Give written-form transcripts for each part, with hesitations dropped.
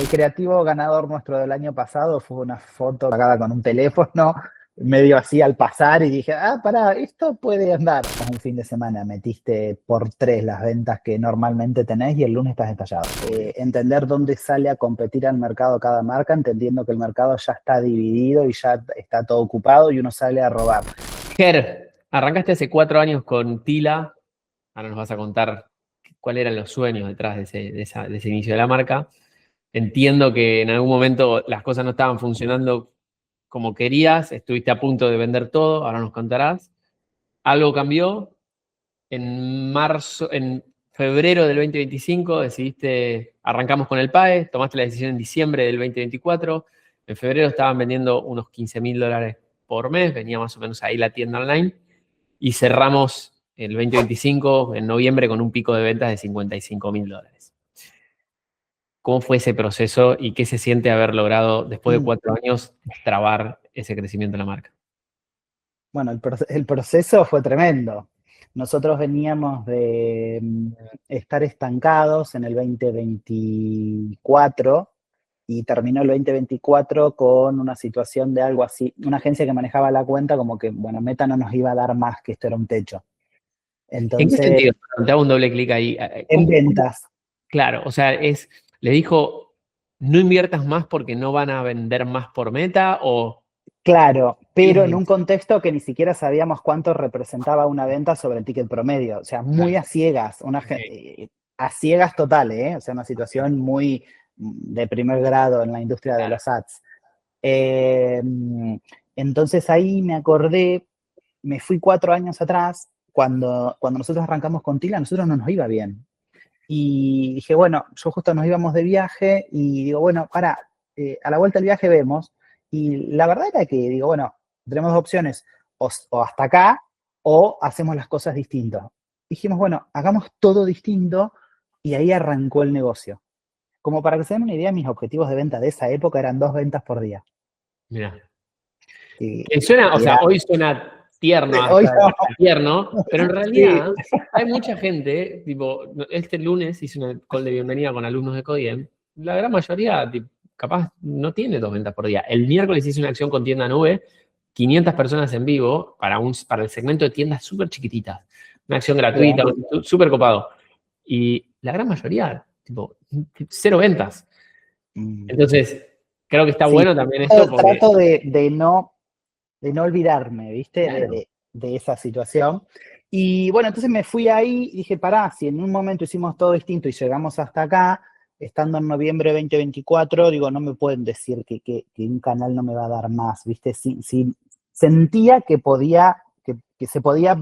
el creativo ganador nuestro del año pasado fue una foto sacada con un teléfono, medio así al pasar, y dije, pará, esto puede andar. Un fin de semana metiste por 3 las ventas que normalmente tenés y el lunes estás estallado. Entender dónde sale a competir al mercado cada marca, entendiendo que el mercado ya está dividido y ya está todo ocupado y uno sale a robar. Ger, arrancaste hace 4 años con Tila. Ahora nos vas a contar cuáles eran los sueños detrás de ese inicio de la marca. Entiendo que en algún momento las cosas no estaban funcionando como querías, estuviste a punto de vender todo, ahora nos contarás. Algo cambió. En febrero del 2025 decidiste, arrancamos con el PAE, tomaste la decisión en diciembre del 2024. En febrero estaban vendiendo unos $15.000 por mes, venía más o menos ahí la tienda online. Y cerramos el 2025 en noviembre con un pico de ventas de $55.000. ¿Cómo fue ese proceso y qué se siente haber logrado, después de 4 años, trabar ese crecimiento de la marca? Bueno, el proceso fue tremendo. Nosotros veníamos de estar estancados en el 2024 y terminó el 2024 con una situación de algo así, una agencia que manejaba la cuenta como que, bueno, Meta no nos iba a dar más, que esto era un techo. ¿En qué Entonces, sentido? Te hago un doble clic ahí. en ventas. Claro, o sea, le dijo, no inviertas más porque no van a vender más por Meta o... Claro, pero en un contexto que ni siquiera sabíamos cuánto representaba una venta sobre el ticket promedio. O sea, muy a ciegas, a ciegas total, ¿eh? O sea, una situación muy de primer grado en la industria de los ads. Entonces ahí me acordé, me fui 4 años atrás, cuando nosotros arrancamos con Tila, a nosotros no nos iba bien. Y dije, bueno, yo justo nos íbamos de viaje y digo, bueno, a la vuelta del viaje vemos. Y la verdad era que digo, bueno, tenemos 2 opciones, o hasta acá, o hacemos las cosas distintas. Dijimos, bueno, hagamos todo distinto, y ahí arrancó el negocio. Como para que se den una idea, mis objetivos de venta de esa época eran 2 ventas por día. Mira. Y, Que suena, o y sea, hoy suena tierno, hoy hasta no. tierno, pero en Sí. realidad hay mucha gente, tipo, este lunes hice una call de bienvenida con alumnos de Codiem, la gran mayoría, capaz, no tiene 2 ventas por día. El miércoles hice una acción con tienda nube, 500 personas en vivo, para el segmento de tiendas súper chiquititas. Una acción gratuita, súper copado. Y la gran mayoría, tipo, 0 ventas. Entonces, creo que está Sí, bueno también esto porque... trato de no olvidarme, ¿viste? Claro. De esa situación. Y bueno, entonces me fui ahí y dije, pará, si en un momento hicimos todo distinto y llegamos hasta acá, estando en noviembre de 2024, digo, no me pueden decir que un canal no me va a dar más, ¿viste? Si sentía que se podía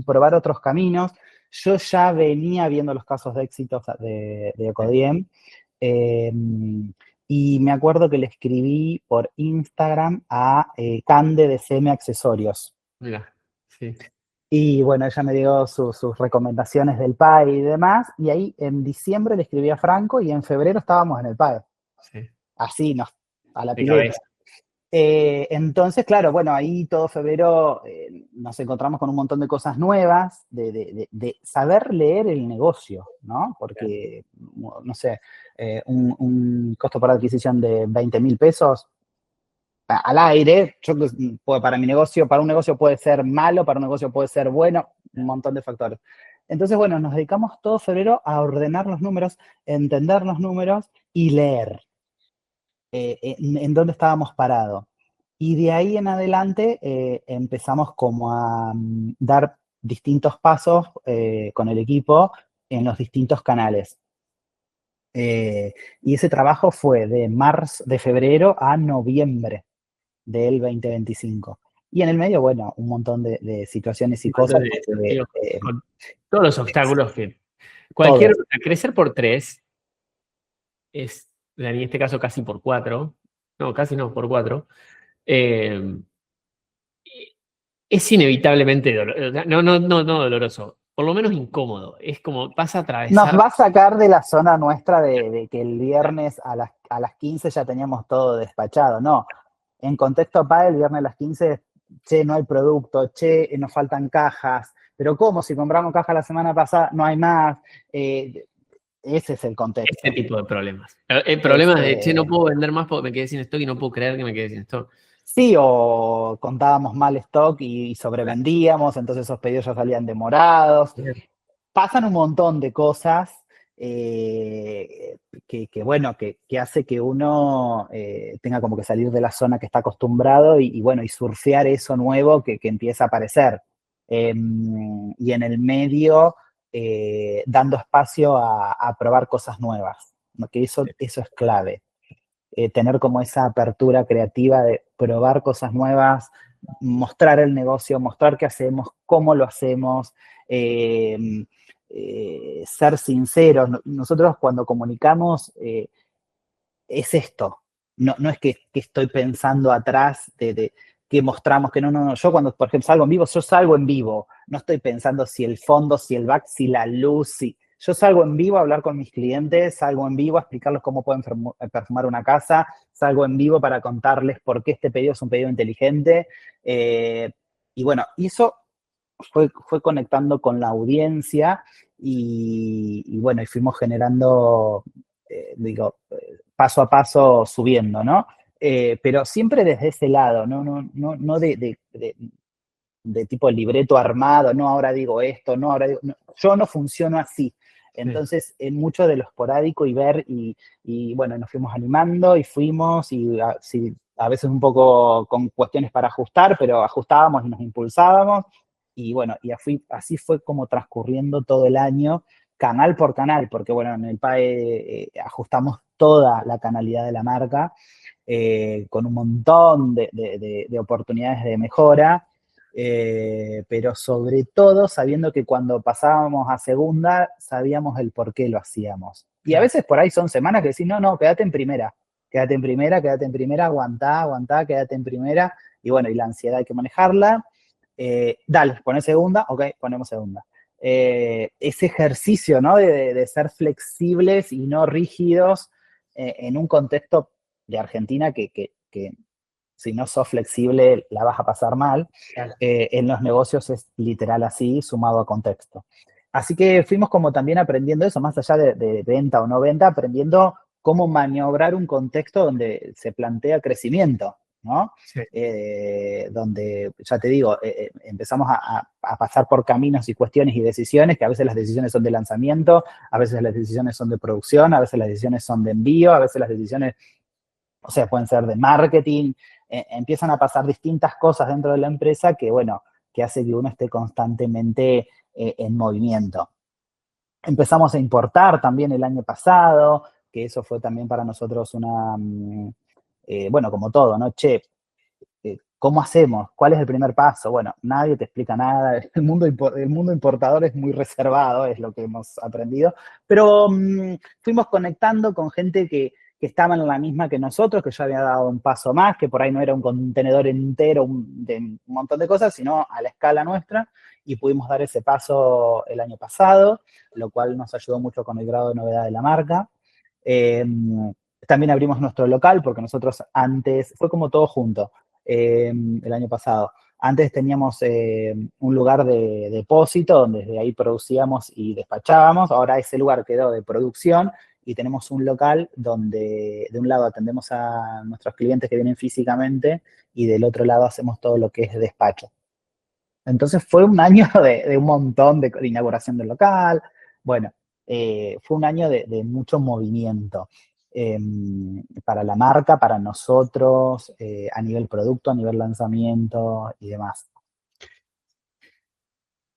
probar otros caminos. Yo ya venía viendo los casos de éxito de Ecodiem. Y me acuerdo que le escribí por Instagram a Cande de CM Accesorios. Mira, sí. Y bueno, ella me dio sus recomendaciones del PAE y demás. Y ahí en diciembre le escribí a Franco y en febrero estábamos en el PAE. Sí. Así, a la De pileta. cabeza. Entonces, claro, bueno, ahí todo febrero nos encontramos con un montón de cosas nuevas, de saber leer el negocio, ¿no? Porque, no sé, un costo por adquisición de 20.000 pesos al aire, para un negocio puede ser malo, para un negocio puede ser bueno, un montón de factores. Entonces, bueno, nos dedicamos todo febrero a ordenar los números, entender los números y leer en dónde estábamos parados. Y de ahí en adelante empezamos como a dar distintos pasos con el equipo en los distintos canales. Y ese trabajo fue de febrero a noviembre del 2025. Y en el medio, bueno, un montón de situaciones y cosas. Con todos los obstáculos que... Todos. Crecer por 3 es, en este caso casi por 4, no, casi no, por 4, es inevitablemente doloroso, no doloroso, por lo menos incómodo. Es como vas a Nos atravesar... va a sacar de la zona nuestra de que el viernes a las 15 ya teníamos todo despachado. No, en contexto PAE, el viernes a las 15, che, no hay producto, che, nos faltan cajas. Pero ¿cómo? Si compramos cajas la semana pasada, no hay más. ese es el Este contexto. tipo de problemas. El problema de, che, no Ese, puedo vender más porque me quedé sin stock y no puedo creer que me quedé sin stock. sí, o contábamos mal stock y sobrevendíamos, entonces esos pedidos ya salían demorados. Pasan un montón de cosas bueno, que hace que uno tenga como que salir de la zona que está acostumbrado y bueno, y surfear eso nuevo que empieza a aparecer. Y en el medio, dando espacio a probar cosas nuevas, ¿no? Que eso es clave. Tener como esa apertura creativa de probar cosas nuevas, mostrar el negocio, mostrar qué hacemos, cómo lo hacemos, ser sinceros. Nosotros cuando comunicamos es esto, no es que estoy pensando atrás de que mostramos, que no. Yo cuando, por ejemplo, salgo en vivo, yo salgo en vivo, no estoy pensando si el fondo, si el back, si la luz, si... Yo salgo en vivo a hablar con mis clientes, salgo en vivo a explicarles cómo pueden perfumar una casa, salgo en vivo para contarles por qué este pedido es un pedido inteligente. Y bueno, y eso fue conectando con la audiencia y bueno, y fuimos generando, paso a paso subiendo, ¿no? Pero siempre desde ese lado, no de tipo libreto armado, no ahora digo esto, no ahora digo, no, yo no funciono así. Entonces, en mucho de lo esporádico y ver, y bueno, nos fuimos animando y fuimos, y sí, a veces un poco con cuestiones para ajustar, pero ajustábamos y nos impulsábamos, y bueno, así fue como transcurriendo todo el año, canal por canal, porque bueno, en el PAE ajustamos toda la canalidad de la marca, con un montón de oportunidades de mejora, pero sobre todo sabiendo que cuando pasábamos a segunda sabíamos el por qué lo hacíamos. Y a Claro. veces por ahí son semanas que decís, no, quédate en primera, aguantá, quédate en primera, y bueno, y la ansiedad hay que manejarla. Dale, poné segunda, ok, ponemos segunda. Ese ejercicio, ¿no? De ser flexibles y no rígidos en un contexto de Argentina que si no sos flexible la vas a pasar mal. Claro. En los negocios es literal así, sumado a contexto. Así que fuimos como también aprendiendo eso, más allá de venta o no venta, aprendiendo cómo maniobrar un contexto donde se plantea crecimiento, ¿no? Sí. Donde, ya te digo, empezamos a pasar por caminos y cuestiones y decisiones, que a veces las decisiones son de lanzamiento, a veces las decisiones son de producción, a veces las decisiones son de envío, a veces las decisiones, o sea, pueden ser de marketing, empiezan a pasar distintas cosas dentro de la empresa que, bueno, que hace que uno esté constantemente en movimiento. Empezamos a importar también el año pasado, que eso fue también para nosotros bueno, como todo, ¿no? Che, ¿cómo hacemos? ¿Cuál es el primer paso? Bueno, nadie te explica nada. El mundo importador es muy reservado, es lo que hemos aprendido. Pero fuimos conectando con gente que estaba en la misma que nosotros, que ya había dado un paso más, que por ahí no era un contenedor entero de un montón de cosas, sino a la escala nuestra. Y pudimos dar ese paso el año pasado, lo cual nos ayudó mucho con el grado de novedad de la marca. Eh, También abrimos nuestro local, porque nosotros antes, fue como todo junto el año pasado. Antes teníamos un lugar de depósito donde desde ahí producíamos y despachábamos. Ahora ese lugar quedó de producción y tenemos un local donde de un lado atendemos a nuestros clientes que vienen físicamente y del otro lado hacemos todo lo que es despacho. Entonces fue un año de un montón de inauguración del local. Bueno, fue un año de mucho movimiento eh, para la marca, para nosotros, a nivel producto, a nivel lanzamiento y demás.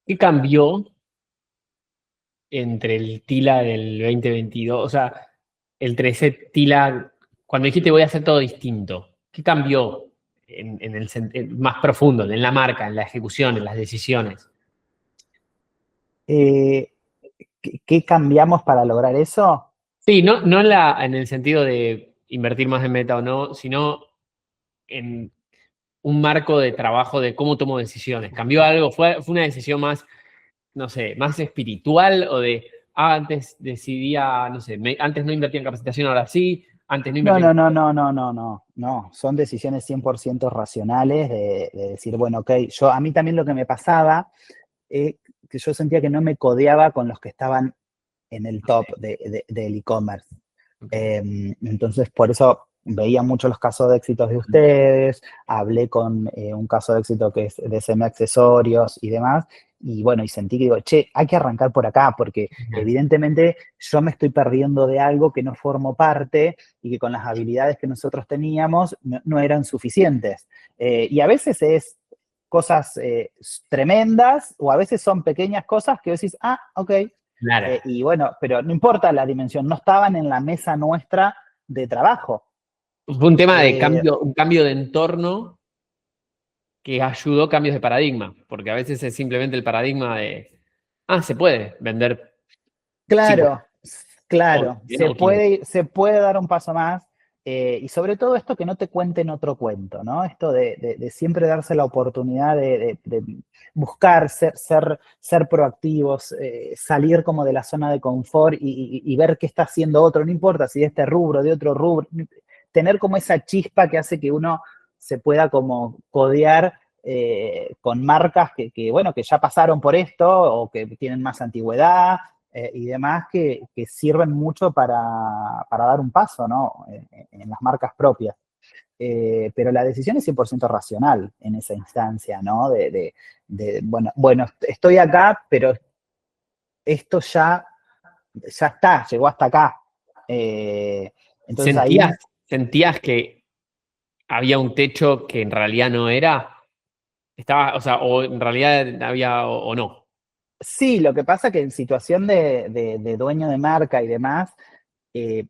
¿Qué cambió entre el Tila del 2022? O sea, entre ese Tila, cuando dijiste voy a hacer todo distinto, ¿qué cambió en el más profundo, en la marca, en la ejecución, en las decisiones? Eh, ¿Qué cambiamos para lograr eso? Sí, no en el sentido de invertir más en meta o no, sino en un marco de trabajo de cómo tomo decisiones. ¿Cambió algo? ¿Fue una decisión más, no sé, más espiritual o de, antes decidía, no sé, antes no invertía en capacitación, ahora sí, antes no No, invertía no, en... no, no, no, no, no. Son decisiones 100% racionales de decir, bueno, ok, a mí también lo que me pasaba, que yo sentía que no me codeaba con los que estaban en el top del e-commerce. Ok. Entonces, por eso veía mucho los casos de éxitos de ustedes, hablé con un caso de éxito que es de SM Accesorios y demás, y bueno, y sentí que digo, che, hay que arrancar por acá, porque evidentemente yo me estoy perdiendo de algo que no formo parte y que con las habilidades que nosotros teníamos no eran suficientes. Y a veces es cosas tremendas o a veces son pequeñas cosas que decís, ah, ok, Claro. y bueno, pero no importa la dimensión, no estaban en la mesa nuestra de trabajo. Fue un tema de Eh, cambio, un cambio de entorno que ayudó cambios de paradigma, porque a veces es simplemente el paradigma de, se puede vender 50 claro, o claro, 100 o 500. se puede dar un paso más y sobre todo esto que no te cuenten otro cuento, ¿no? Esto de siempre darse la oportunidad de buscar, ser proactivos, salir como de la zona de confort y ver qué está haciendo otro, no importa si de este rubro, de otro rubro, tener como esa chispa que hace que uno se pueda como codear con marcas bueno, que ya pasaron por esto o que tienen más antigüedad y demás que sirven mucho para dar un paso, ¿no? En las marcas propias. Pero la decisión es 100% racional en esa instancia, ¿no? Bueno, estoy acá, pero esto ya está, llegó hasta acá. Entonces ¿Sentías, ahí sentías que había un techo que en realidad no era? Estaba, o sea, o en realidad había o no. sí, lo que pasa que en situación de dueño de marca y demás, eh,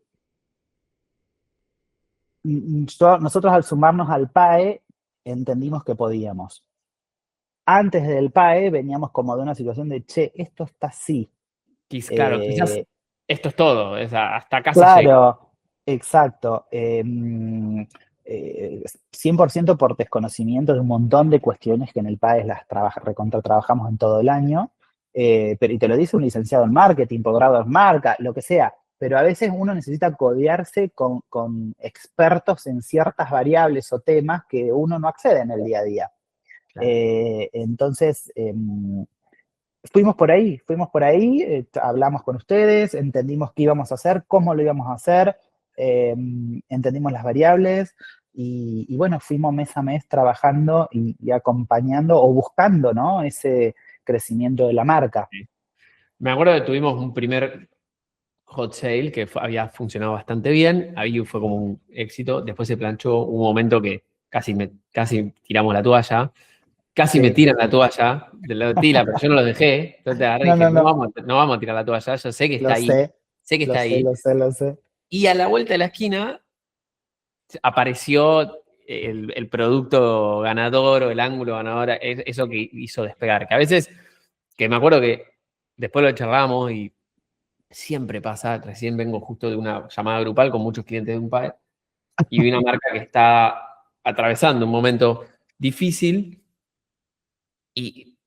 nosotros al sumarnos al PAE entendimos que podíamos. Antes del PAE veníamos como de una situación de, che, esto está así. Claro, quizás Eh, esto es todo, hasta acá se llega. claro, exacto. 100% por desconocimiento de un montón de cuestiones que en el PAE las recontra trabajamos en todo el año, pero y te lo dice un licenciado en marketing, posgrado en marca, lo que sea, pero a veces uno necesita codearse con expertos en ciertas variables o temas que uno no accede en el día a día. Claro. Entonces, fuimos por ahí, hablamos con ustedes, entendimos qué íbamos a hacer, cómo lo íbamos a hacer, entendimos las variables y bueno, fuimos mes a mes trabajando y acompañando o buscando, ¿no? Ese crecimiento de la marca. Me acuerdo que tuvimos un primer hot sale que había funcionado bastante bien, ahí fue como un éxito, después se planchó un momento que casi tiramos la toalla, casi me Sí. tiran la toalla de la tira, pero yo no los dejé, entonces agarré y No, dije, no, no no, vamos, no vamos a tirar la toalla, yo sé que está lo ahí, sé, sé que lo está sé, ahí, lo sé, lo sé. y a la vuelta de la esquina apareció el producto ganador o el ángulo ganador, eso que hizo despegar, que a veces, que me acuerdo que después lo charlamos y siempre pasa, recién vengo justo de una llamada grupal con muchos clientes de un país y vi una marca que está atravesando un momento difícil y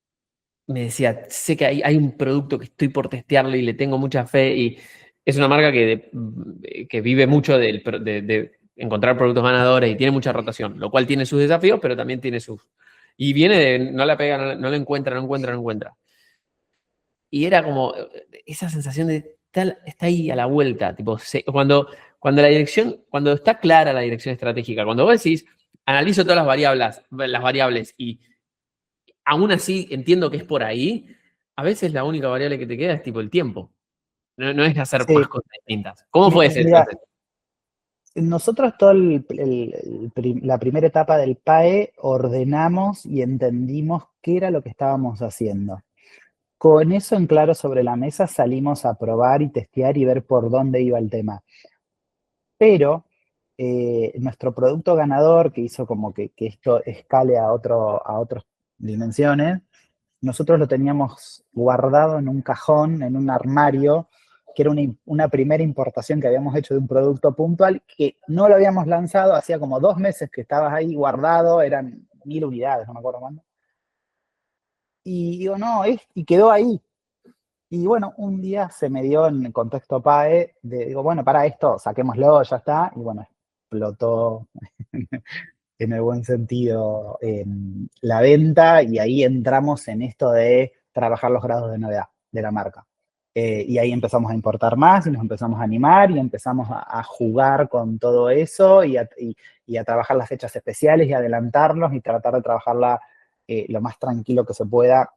me decía, sé que hay un producto que estoy por testearlo y le tengo mucha fe y es una marca que vive mucho de encontrar productos ganadores y tiene mucha rotación, lo cual tiene sus desafíos, pero también tiene sus... Y viene de, no la pega, no la encuentra, no encuentra, no encuentra. Y era como esa sensación de está ahí a la vuelta, tipo, cuando la dirección, cuando está clara la dirección estratégica, cuando vos decís, analizo todas las variables y aún así entiendo que es por ahí, a veces la única variable que te queda es tipo el tiempo. No es hacer más Sí, cosas distintas. ¿Cómo fue ese mira, proceso? nosotros toda la primera etapa del PAE ordenamos y entendimos qué era lo que estábamos haciendo. Con eso en claro sobre la mesa salimos a probar y testear y ver por dónde iba el tema. Pero nuestro producto ganador, que hizo como que esto escale a otras dimensiones, nosotros lo teníamos guardado en un cajón, en un armario, que era una primera importación que habíamos hecho de un producto puntual, que no lo habíamos lanzado, hacía como 2 meses que estabas ahí guardado, eran 1000 unidades, no me acuerdo cuándo. Y digo, no, y quedó ahí. Y bueno, un día se me dio en el contexto PAE, digo, bueno, para esto, saquémoslo, ya está, y bueno, explotó en el buen sentido la venta y ahí entramos en esto de trabajar los grados de novedad de la marca. Y ahí empezamos a importar más y nos empezamos a animar y empezamos a jugar con todo eso y a trabajar las fechas especiales y adelantarnos y tratar de trabajarla lo más tranquilo que se pueda,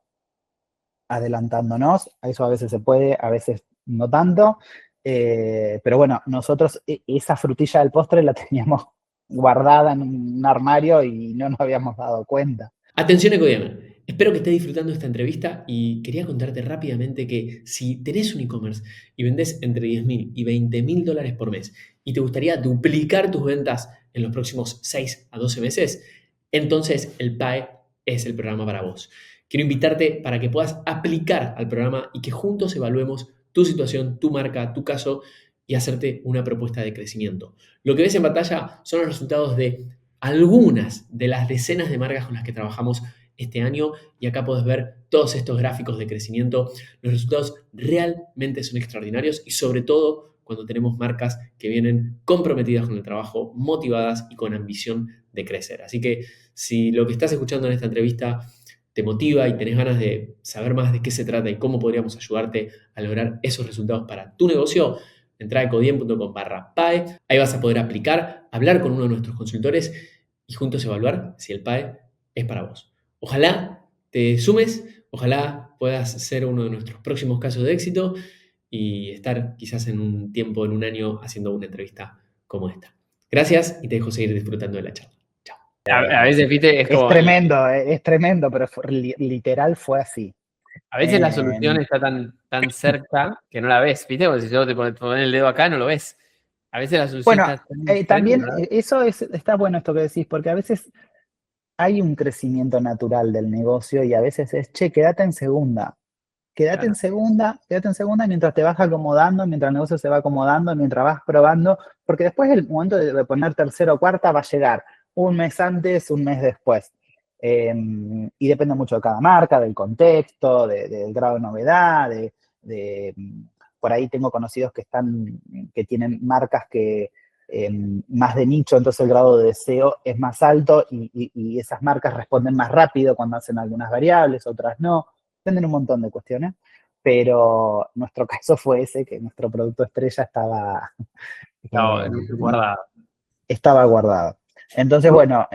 adelantándonos. Eso a veces se puede, a veces no tanto. Pero bueno, nosotros esa frutilla del postre la teníamos guardada en un armario y no nos habíamos dado cuenta. Atención Ecodiamer, espero que estés disfrutando esta entrevista y quería contarte rápidamente que si tenés un e-commerce y vendés entre 10.000 y 20.000 dólares por mes y te gustaría duplicar tus ventas en los próximos 6 a 12 meses, entonces el PAE es el programa para vos. Quiero invitarte para que puedas aplicar al programa y que juntos evaluemos tu situación, tu marca, tu caso y hacerte una propuesta de crecimiento. Lo que ves en pantalla son los resultados de algunas de las decenas de marcas con las que trabajamos este año y acá puedes ver todos estos gráficos de crecimiento. Los resultados realmente son extraordinarios y sobre todo cuando tenemos marcas que vienen comprometidas con el trabajo, motivadas y con ambición de crecer. Así que si lo que estás escuchando en esta entrevista te motiva y tenés ganas de saber más de qué se trata y cómo podríamos ayudarte a lograr esos resultados para tu negocio, entra a ecodiem.com/PAE, ahí vas a poder aplicar, hablar con uno de nuestros consultores y juntos evaluar si el PAE es para vos. Ojalá te sumes, ojalá puedas ser uno de nuestros próximos casos de éxito y estar quizás en un tiempo, en un año, haciendo una entrevista como esta. Gracias y te dejo seguir disfrutando de la charla. Chao. A veces, viste, es como... Es tremendo, pero literal fue así. A veces la solución está tan cerca que no la ves, ¿viste? Porque si yo te pones el dedo acá, no lo ves. A veces la solución Bueno, está tan también cerca, ¿no? eso está bueno esto que decís, porque a veces hay un crecimiento natural del negocio y a veces es, che, quédate en segunda. Quédate en segunda mientras te vas acomodando, mientras el negocio se va acomodando, mientras vas probando, porque después el momento de poner tercera o cuarta va a llegar un mes antes, un mes después. Y depende mucho de cada marca, del contexto, del grado de novedad, por ahí tengo conocidos que tienen marcas que más de nicho, entonces el grado de deseo es más alto y esas marcas responden más rápido cuando hacen algunas variables, otras no. Dependen un montón de cuestiones, pero nuestro caso fue ese, que nuestro producto estrella Guardado. estaba guardado. Entonces, bueno,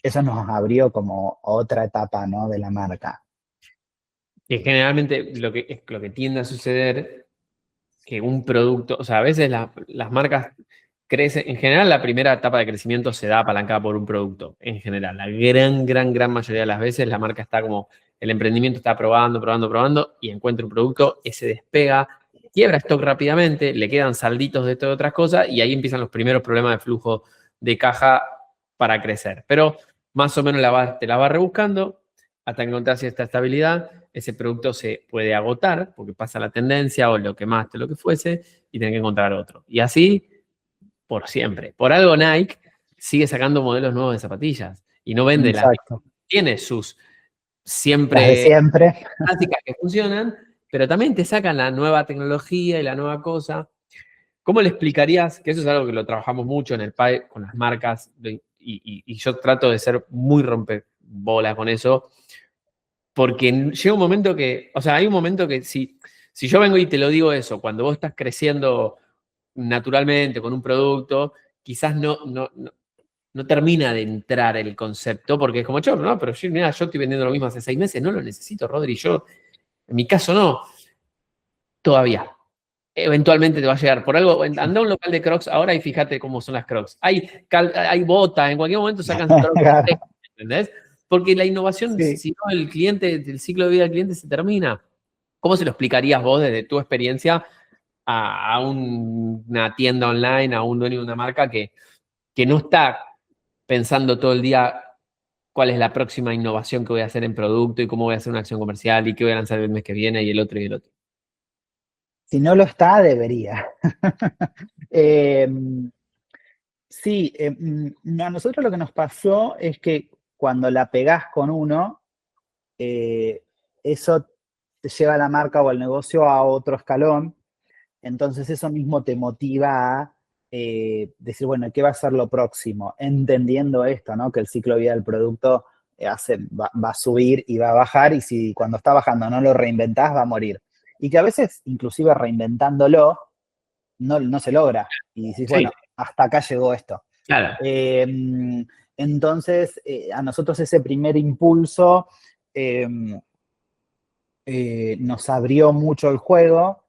eso nos abrió como otra etapa, ¿no?, de la marca. Y generalmente lo que tiende a suceder que un producto, o sea, a veces las marcas crecen, en general la primera etapa de crecimiento se da apalancada por un producto, en general. La gran mayoría de las veces la marca está como, el emprendimiento está probando y encuentra un producto, ese despega, quiebra stock rápidamente, le quedan salditos de todas otras cosas y ahí empiezan los primeros problemas de flujo de caja para crecer. Pero más o menos te la va rebuscando hasta encontrar cierta estabilidad. Ese producto se puede agotar porque pasa la tendencia o lo quemaste, lo que fuese, y tenés que encontrar otro. Y así por siempre. Por algo Nike sigue sacando modelos nuevos de zapatillas y no vende las mismas. Tiene sus Las de siempre clásicas que funcionan, pero también te sacan la nueva tecnología y la nueva cosa. ¿Cómo le explicarías? Que eso es algo que lo trabajamos mucho en el PAE con las marcas y yo trato de ser muy rompebolas con eso. Porque llega un momento que, o sea, hay un momento que si yo vengo y te lo digo eso, cuando vos estás creciendo naturalmente con un producto, quizás no termina de entrar el concepto, porque es como yo, no, pero mira, yo estoy vendiendo lo mismo hace 6 meses, no lo necesito, Rodri, yo, en mi caso no, todavía. Eventualmente te va a llegar. Por algo, anda a un local de Crocs ahora y fíjate cómo son las Crocs. Hay botas, en cualquier momento sacan Crocs, ¿entendés? Porque la innovación, sí. si no, el ciclo de vida del cliente se termina. ¿Cómo se lo explicarías vos desde tu experiencia a una tienda online, a un dueño de una marca que no está pensando todo el día cuál es la próxima innovación que voy a hacer en producto y cómo voy a hacer una acción comercial y qué voy a lanzar el mes que viene y el otro y el otro? Si no lo está, debería. Sí, a nosotros lo que nos pasó es que cuando la pegás con uno, eso te lleva a la marca o al negocio a otro escalón. Entonces eso mismo te motiva a decir, bueno, ¿qué va a ser lo próximo? Entendiendo esto, ¿no? Que el ciclo de vida del producto va a subir y va a bajar, y si cuando está bajando no lo reinventás, va a morir. y que a veces, inclusive reinventándolo, no se logra. Y decís, bueno, hasta acá llegó esto. Claro. Entonces, a nosotros ese primer impulso nos abrió mucho el juego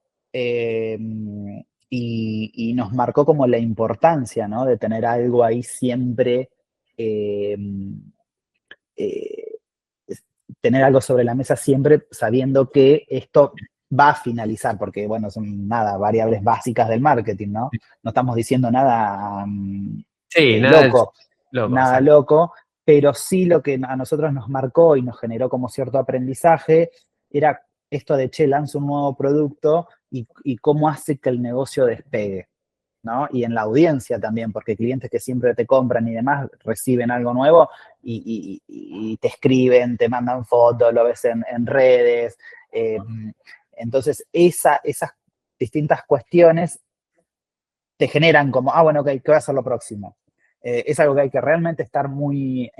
y nos marcó como la importancia, ¿no? De tener algo ahí siempre, tener algo sobre la mesa siempre sabiendo que esto va a finalizar, porque, bueno, son nada, variables básicas del marketing, ¿no? No estamos diciendo nada loco, nada loco, pero sí lo que a nosotros nos marcó y nos generó como cierto aprendizaje era esto de, che, lanzo un nuevo producto y cómo hace que el negocio despegue, ¿no? Y en la audiencia también, porque clientes que siempre te compran y demás reciben algo nuevo y te escriben, te mandan fotos, lo ves en redes. Entonces, esas distintas cuestiones te generan como, bueno, ok, ¿qué va a ser lo próximo? Es algo que hay que realmente estar muy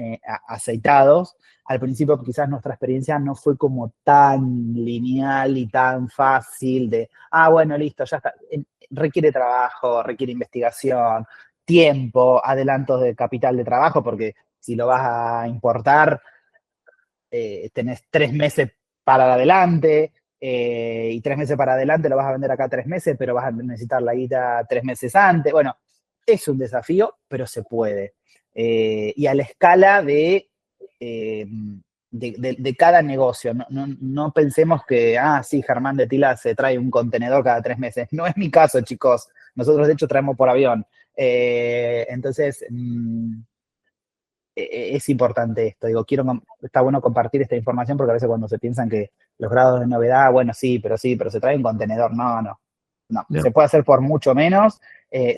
aceitados. Al principio quizás nuestra experiencia no fue como tan lineal y tan fácil de, bueno, listo, ya está. Requiere trabajo, requiere investigación, tiempo, adelantos de capital de trabajo, porque si lo vas a importar, tenés 3 meses para adelante, y 3 meses para adelante lo vas a vender acá 3 meses, pero vas a necesitar la guita 3 meses antes. Bueno, es un desafío, pero se puede. Y a la escala de cada negocio. No pensemos que, sí, Germán de Tila se trae un contenedor cada 3 meses. No es mi caso, chicos. Nosotros, de hecho, traemos por avión. Entonces, es importante esto. Digo, está bueno compartir esta información porque a veces cuando se piensan que los grados de novedad, bueno, sí, pero se trae un contenedor. No. Se puede hacer por mucho menos.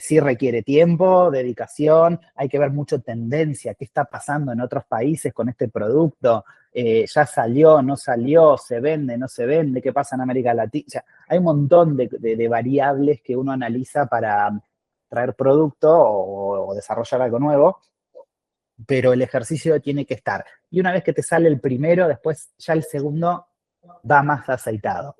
Sí requiere tiempo, dedicación, hay que ver mucho tendencia, qué está pasando en otros países con este producto, ya salió, no salió, se vende, no se vende, qué pasa en América Latina. O sea, hay un montón de variables que uno analiza para traer producto o desarrollar algo nuevo, pero el ejercicio tiene que estar. Y una vez que te sale el primero, después ya el segundo va más aceitado.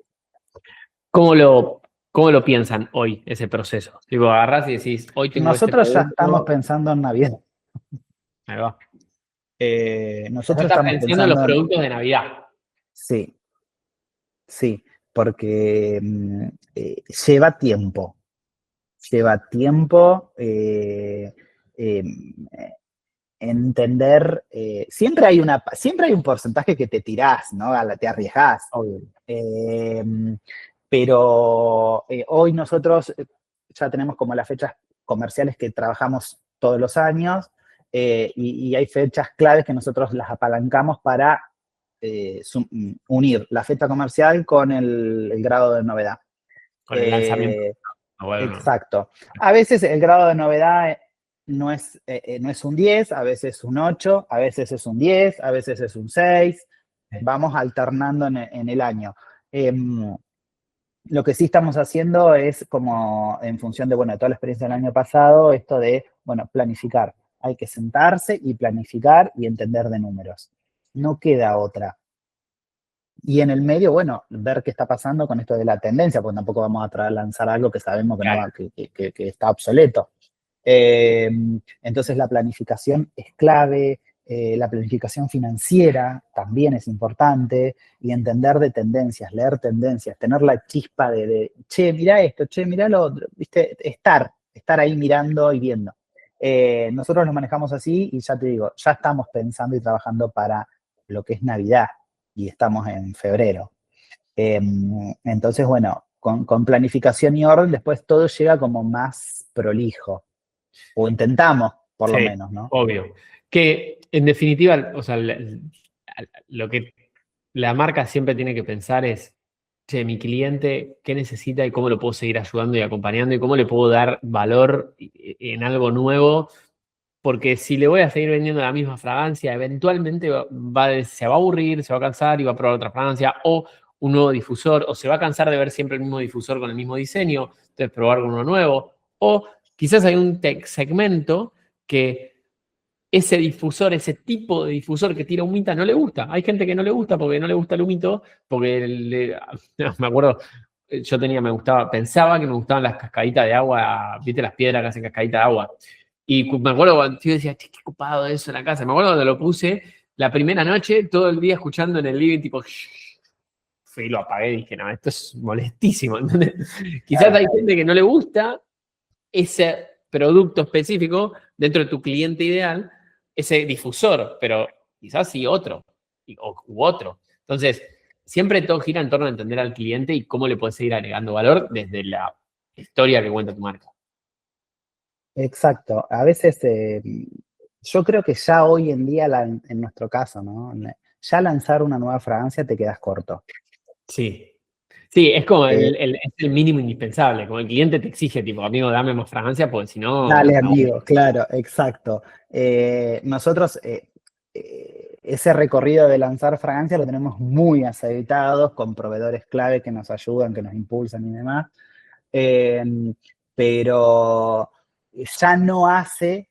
¿Cómo lo piensan hoy, ese proceso? Digo, agarrás y decís, hoy tengo Nosotros este ya producto. estamos pensando en Navidad. Ahí va. Nosotros Ya estás estamos pensando en los pensando productos de Navidad. Sí, porque lleva tiempo. Lleva tiempo entender. Siempre hay un porcentaje que te tirás, ¿no? Te arriesgás. Pero hoy nosotros ya tenemos como las fechas comerciales que trabajamos todos los años, y hay fechas claves que nosotros las apalancamos para unir la fecha comercial con el grado de novedad. Con el lanzamiento. Exacto. A veces el grado de novedad no es un 10, a veces es un 8, a veces es un 10, a veces es un 6. Vamos alternando en el año. Lo que sí estamos haciendo es como en función de, toda la experiencia del año pasado, esto de, planificar. Hay que sentarse y planificar y entender de números. No queda otra. Y en el medio, ver qué está pasando con esto de la tendencia, porque tampoco vamos a lanzar algo que sabemos que, Claro. que está obsoleto. Entonces la planificación es clave, la planificación financiera también es importante, y entender de tendencias, leer tendencias, tener la chispa che, mirá esto, che, mirá lo otro, ¿viste? Estar ahí mirando y viendo. Nosotros lo manejamos así y ya te digo, ya estamos pensando y trabajando para lo que es Navidad y estamos en febrero. Entonces, con planificación y orden, después todo llega como más prolijo. O intentamos, por lo menos, ¿no? Obvio. Que en definitiva, o sea, lo que la marca siempre tiene que pensar es, che, mi cliente, ¿qué necesita y cómo lo puedo seguir ayudando y acompañando y cómo le puedo dar valor en algo nuevo? Porque si le voy a seguir vendiendo la misma fragancia, eventualmente se va a aburrir, se va a cansar y va a probar otra fragancia o un nuevo difusor, o se va a cansar de ver siempre el mismo difusor con el mismo diseño, entonces probar con uno nuevo. O quizás hay un segmento que ese difusor, ese tipo de difusor que tira humita no le gusta. Hay gente que no le gusta porque no le gusta el humito, porque me acuerdo, pensaba que me gustaban las cascaditas de agua, viste las piedras que hacen cascaditas de agua. Y me acuerdo cuando yo decía, qué ocupado eso en la casa. Me acuerdo cuando lo puse la primera noche, todo el día escuchando en el living, tipo, fui y lo apagué y dije, no, esto es molestísimo. ¿Entendés? Quizás hay gente que no le gusta ese producto específico dentro de tu cliente ideal, ese difusor, pero quizás sí otro, u otro. Entonces, siempre todo gira en torno a entender al cliente y cómo le puedes seguir agregando valor desde la historia que cuenta tu marca. Exacto. A veces yo creo que ya hoy en día, en nuestro caso, ¿no? Ya lanzar una nueva fragancia te quedas corto. Sí. Sí, es como Eh, es el mínimo indispensable. Como el cliente te exige, tipo, amigo, dame más fragancia, porque si no, Dale, me aburro. amigo, claro, exacto. Nosotros ese recorrido de lanzar fragancia lo tenemos muy aceitados, con proveedores clave que nos ayudan, que nos impulsan y demás. Eh, pero ya no hace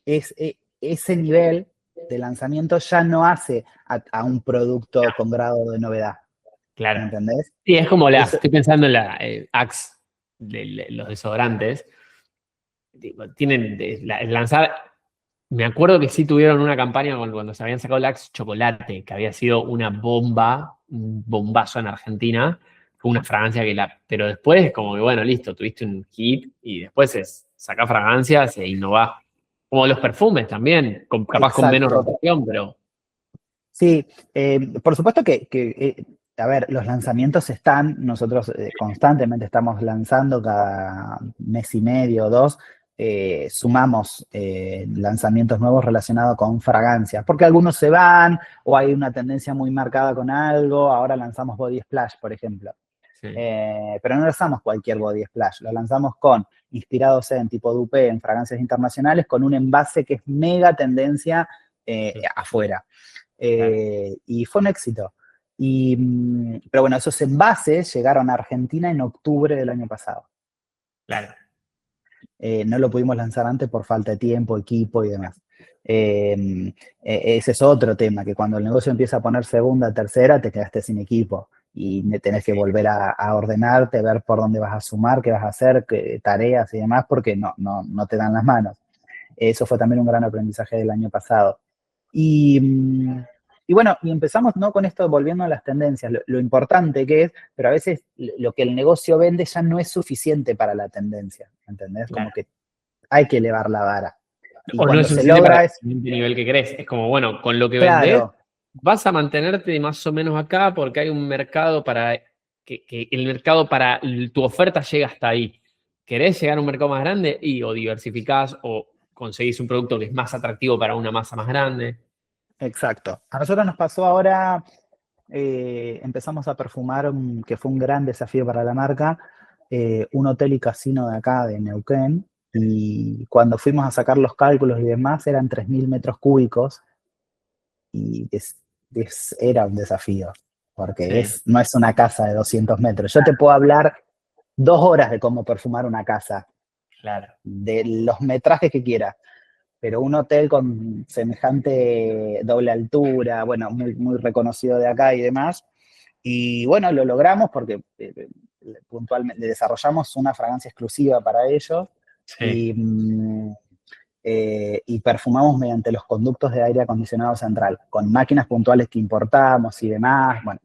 ese nivel de lanzamiento, ya no hace a un producto con grado de novedad. Claro. ¿Me entendés? Sí, es como Eso, estoy pensando en la Axe, los desodorantes. Tienen lanzar. Me acuerdo que sí tuvieron una campaña cuando se habían sacado el Axe Chocolate, que había sido una bomba, un bombazo en Argentina. Fue una fragancia pero después, como que bueno, listo, tuviste un hit y después es sacar fragancias e innovar. Como los perfumes también, capaz con menos exacto. rotación, pero. Sí, por supuesto a ver, los lanzamientos están, nosotros constantemente estamos lanzando cada mes y medio o dos, sumamos lanzamientos nuevos relacionados con fragancias, porque algunos se van o hay una tendencia muy marcada con algo, ahora lanzamos Body Splash, por ejemplo. Sí, Pero no lanzamos cualquier Body Splash, lo lanzamos inspirados en tipo Dupé, en fragancias internacionales, con un envase que es mega tendencia afuera. claro, Y fue un éxito. Pero bueno, esos envases llegaron a Argentina en octubre del año pasado. claro. No lo pudimos lanzar antes por falta de tiempo, equipo y demás. Ese es otro tema, que cuando el negocio empieza a poner segunda, tercera, te quedaste sin equipo y tenés que volver a ordenarte, ver por dónde vas a sumar, qué vas a hacer, qué tareas y demás, porque no te dan las manos. Eso fue también un gran aprendizaje del año pasado. Y, y bueno, y empezamos ¿no? con esto, volviendo a las tendencias, lo importante que es, pero a veces lo que el negocio vende ya no es suficiente para la tendencia, ¿entendés? Claro. Como que hay que elevar la vara. Y O no es cuando se suficiente para logra el es, siguiente nivel que querés. Es como, bueno, con lo que vendés, claro, vas a mantenerte más o menos acá porque hay un mercado para que el mercado para tu oferta llega hasta ahí. ¿Querés llegar a un mercado más grande? O diversificás o conseguís un producto que es más atractivo para una masa más grande. exacto. A nosotros nos pasó ahora, empezamos a perfumar, que fue un gran desafío para la marca, un hotel y casino de acá, de Neuquén, y cuando fuimos a sacar los cálculos y demás, eran 3.000 metros cúbicos, y era un desafío, porque Sí, no es una casa de 200 metros. Yo te puedo hablar 2 horas de cómo perfumar una casa, claro. de los metrajes que quiera, pero un hotel con semejante doble altura, bueno, muy, muy reconocido de acá y demás, y bueno, lo logramos porque puntualmente desarrollamos una fragancia exclusiva para ellos Sí, y, y perfumamos mediante los conductos de aire acondicionado central, con máquinas puntuales que importamos y demás, bueno.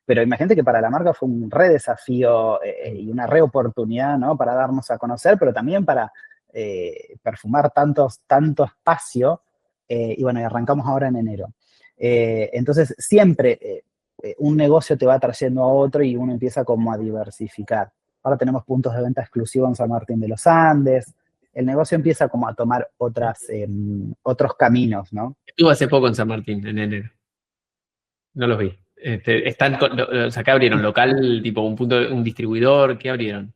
Pero imagínate que para la marca fue un re desafío y una re oportunidad, ¿no? Para darnos a conocer, pero también para perfumar tanto espacio. Y bueno, y arrancamos ahora en enero. Entonces, siempre un negocio te va trayendo a otro y uno empieza como a diversificar. Ahora tenemos puntos de venta exclusivos en San Martín de los Andes. El negocio empieza como a tomar otros caminos, ¿no? estuve hace poco en San Martín, en enero. No los vi. O sea, ¿qué abrieron? ¿Local, tipo un distribuidor? ¿Qué abrieron?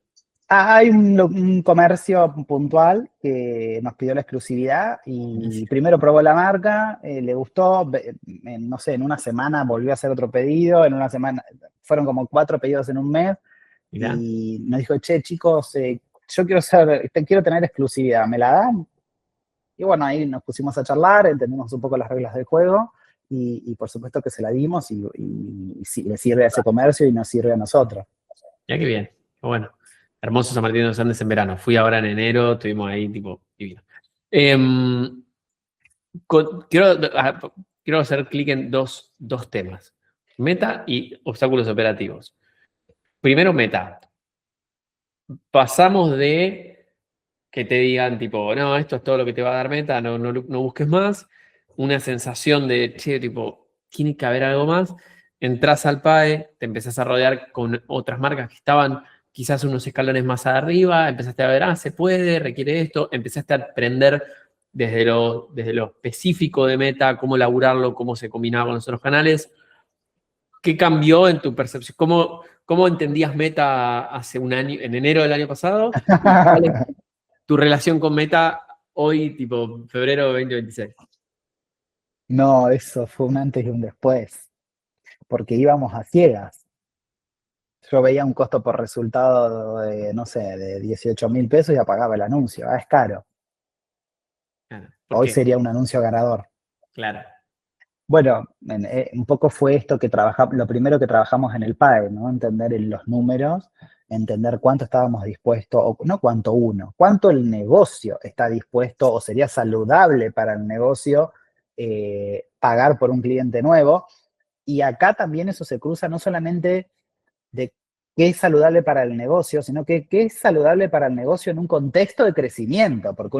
Hay un comercio puntual que nos pidió la exclusividad y Buenísimo. primero probó la marca, le gustó, no sé, en una semana volvió a hacer otro pedido, en una semana fueron como 4 pedidos en un mes Mirá. y nos dijo, che, chicos, yo quiero tener exclusividad, ¿me la dan? Y bueno, ahí nos pusimos a charlar, entendimos un poco las reglas del juego y por supuesto que se la dimos y sí, le sirve a ese comercio y nos sirve a nosotros. Ya qué bien. Bueno, hermoso San Martín de los Andes en verano. Fui ahora en enero, estuvimos ahí, tipo, divino. Quiero, quiero hacer clic en dos temas. Meta y obstáculos operativos. Primero, meta. Pasamos de que te digan, tipo, no, esto es todo lo que te va a dar meta, no busques más. Una sensación de, che, tipo, tiene que haber algo más. Entras al PAE, te empezás a rodear con otras marcas que estaban quizás unos escalones más arriba, empezaste a ver, se puede, requiere esto, empezaste a aprender desde lo específico de Meta, cómo laburarlo, cómo se combinaba con los otros canales. ¿Qué cambió en tu percepción? ¿Cómo entendías Meta hace un año, en enero del año pasado? ¿Y cuál es tu relación con Meta hoy, tipo febrero de 2026? No, eso fue un antes y un después, porque íbamos a ciegas. Yo veía un costo por resultado de, no sé, de 18.000 pesos y apagaba el anuncio. Es caro. Claro, ¿por Hoy qué? sería un anuncio ganador. Claro. Bueno, un poco fue esto que trabajamos, lo primero que trabajamos en el PAE, ¿no? Entender los números, entender cuánto estábamos dispuestos, o no cuánto el negocio está dispuesto o sería saludable para el negocio pagar por un cliente nuevo. Y acá también eso se cruza no solamente de qué es saludable para el negocio, sino que qué es saludable para el negocio en un contexto de crecimiento, porque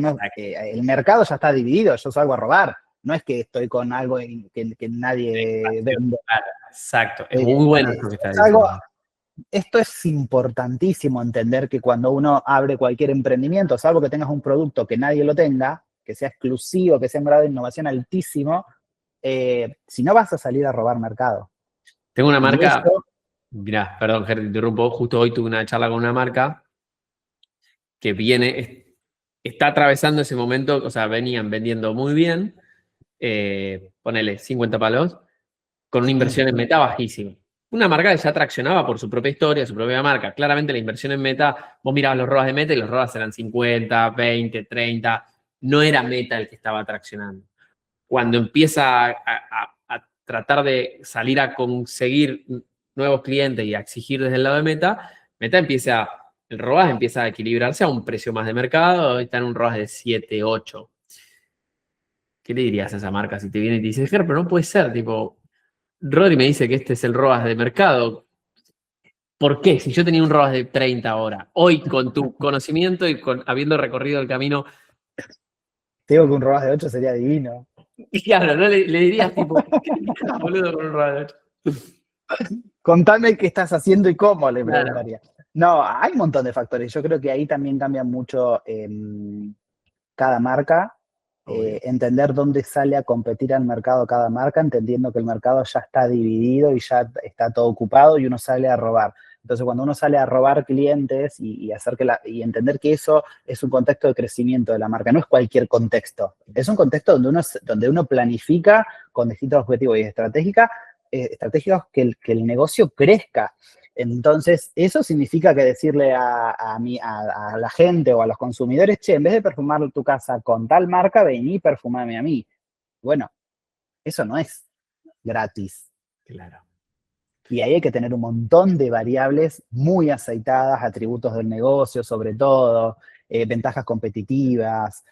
el mercado ya está dividido, yo salgo a robar, no es que estoy con algo que nadie vende. Exacto, es muy bueno esto que estás diciendo. Esto es importantísimo entender que cuando uno abre cualquier emprendimiento, salvo que tengas un producto que nadie lo tenga, que sea exclusivo, que sea un grado de innovación altísimo, si no vas a salir a robar mercado. Tengo una Y marca, eso, mirá, perdón, Ger, te interrumpo. Justo hoy tuve una charla con una marca que está atravesando ese momento, o sea, venían vendiendo muy bien, ponele 50 palos, con una inversión en Meta bajísima. Una marca que ya traccionaba por su propia historia, su propia marca. Claramente la inversión en Meta, vos mirabas los ROAS de Meta y los ROAS eran 50, 20, 30. No era Meta el que estaba traccionando. Cuando empieza a tratar de salir a conseguir nuevos clientes y a exigir desde el lado de Meta, el ROAS empieza a equilibrarse a un precio más de mercado, está en un ROAS de 7, 8. ¿Qué le dirías a esa marca si te viene y te dice, Ger, pero no puede ser, tipo, Rodri me dice que este es el ROAS de mercado? ¿Por qué? Si yo tenía un ROAS de 30 ahora, hoy con tu conocimiento y habiendo recorrido el camino, digo que un ROAS de 8 sería divino. y claro, ¿no? Le dirías tipo, ¿qué boludo con un ROAS de 8? Contame qué estás haciendo y cómo, le Claro. preguntaría. No, hay un montón de factores. Yo creo que ahí también cambia mucho cada marca, entender dónde sale a competir al mercado cada marca, entendiendo que el mercado ya está dividido y ya está todo ocupado y uno sale a robar. Entonces, cuando uno sale a robar clientes y entender que eso es un contexto de crecimiento de la marca, no es cualquier contexto, es un contexto donde uno planifica con distintos objetivos y estratégicos que el negocio crezca. Entonces, eso significa que decirle a la gente o a los consumidores, che, en vez de perfumar tu casa con tal marca, vení y perfumame a mí. Bueno, eso no es gratis. Claro. Y ahí hay que tener un montón de variables muy aceitadas, atributos del negocio sobre todo, ventajas competitivas,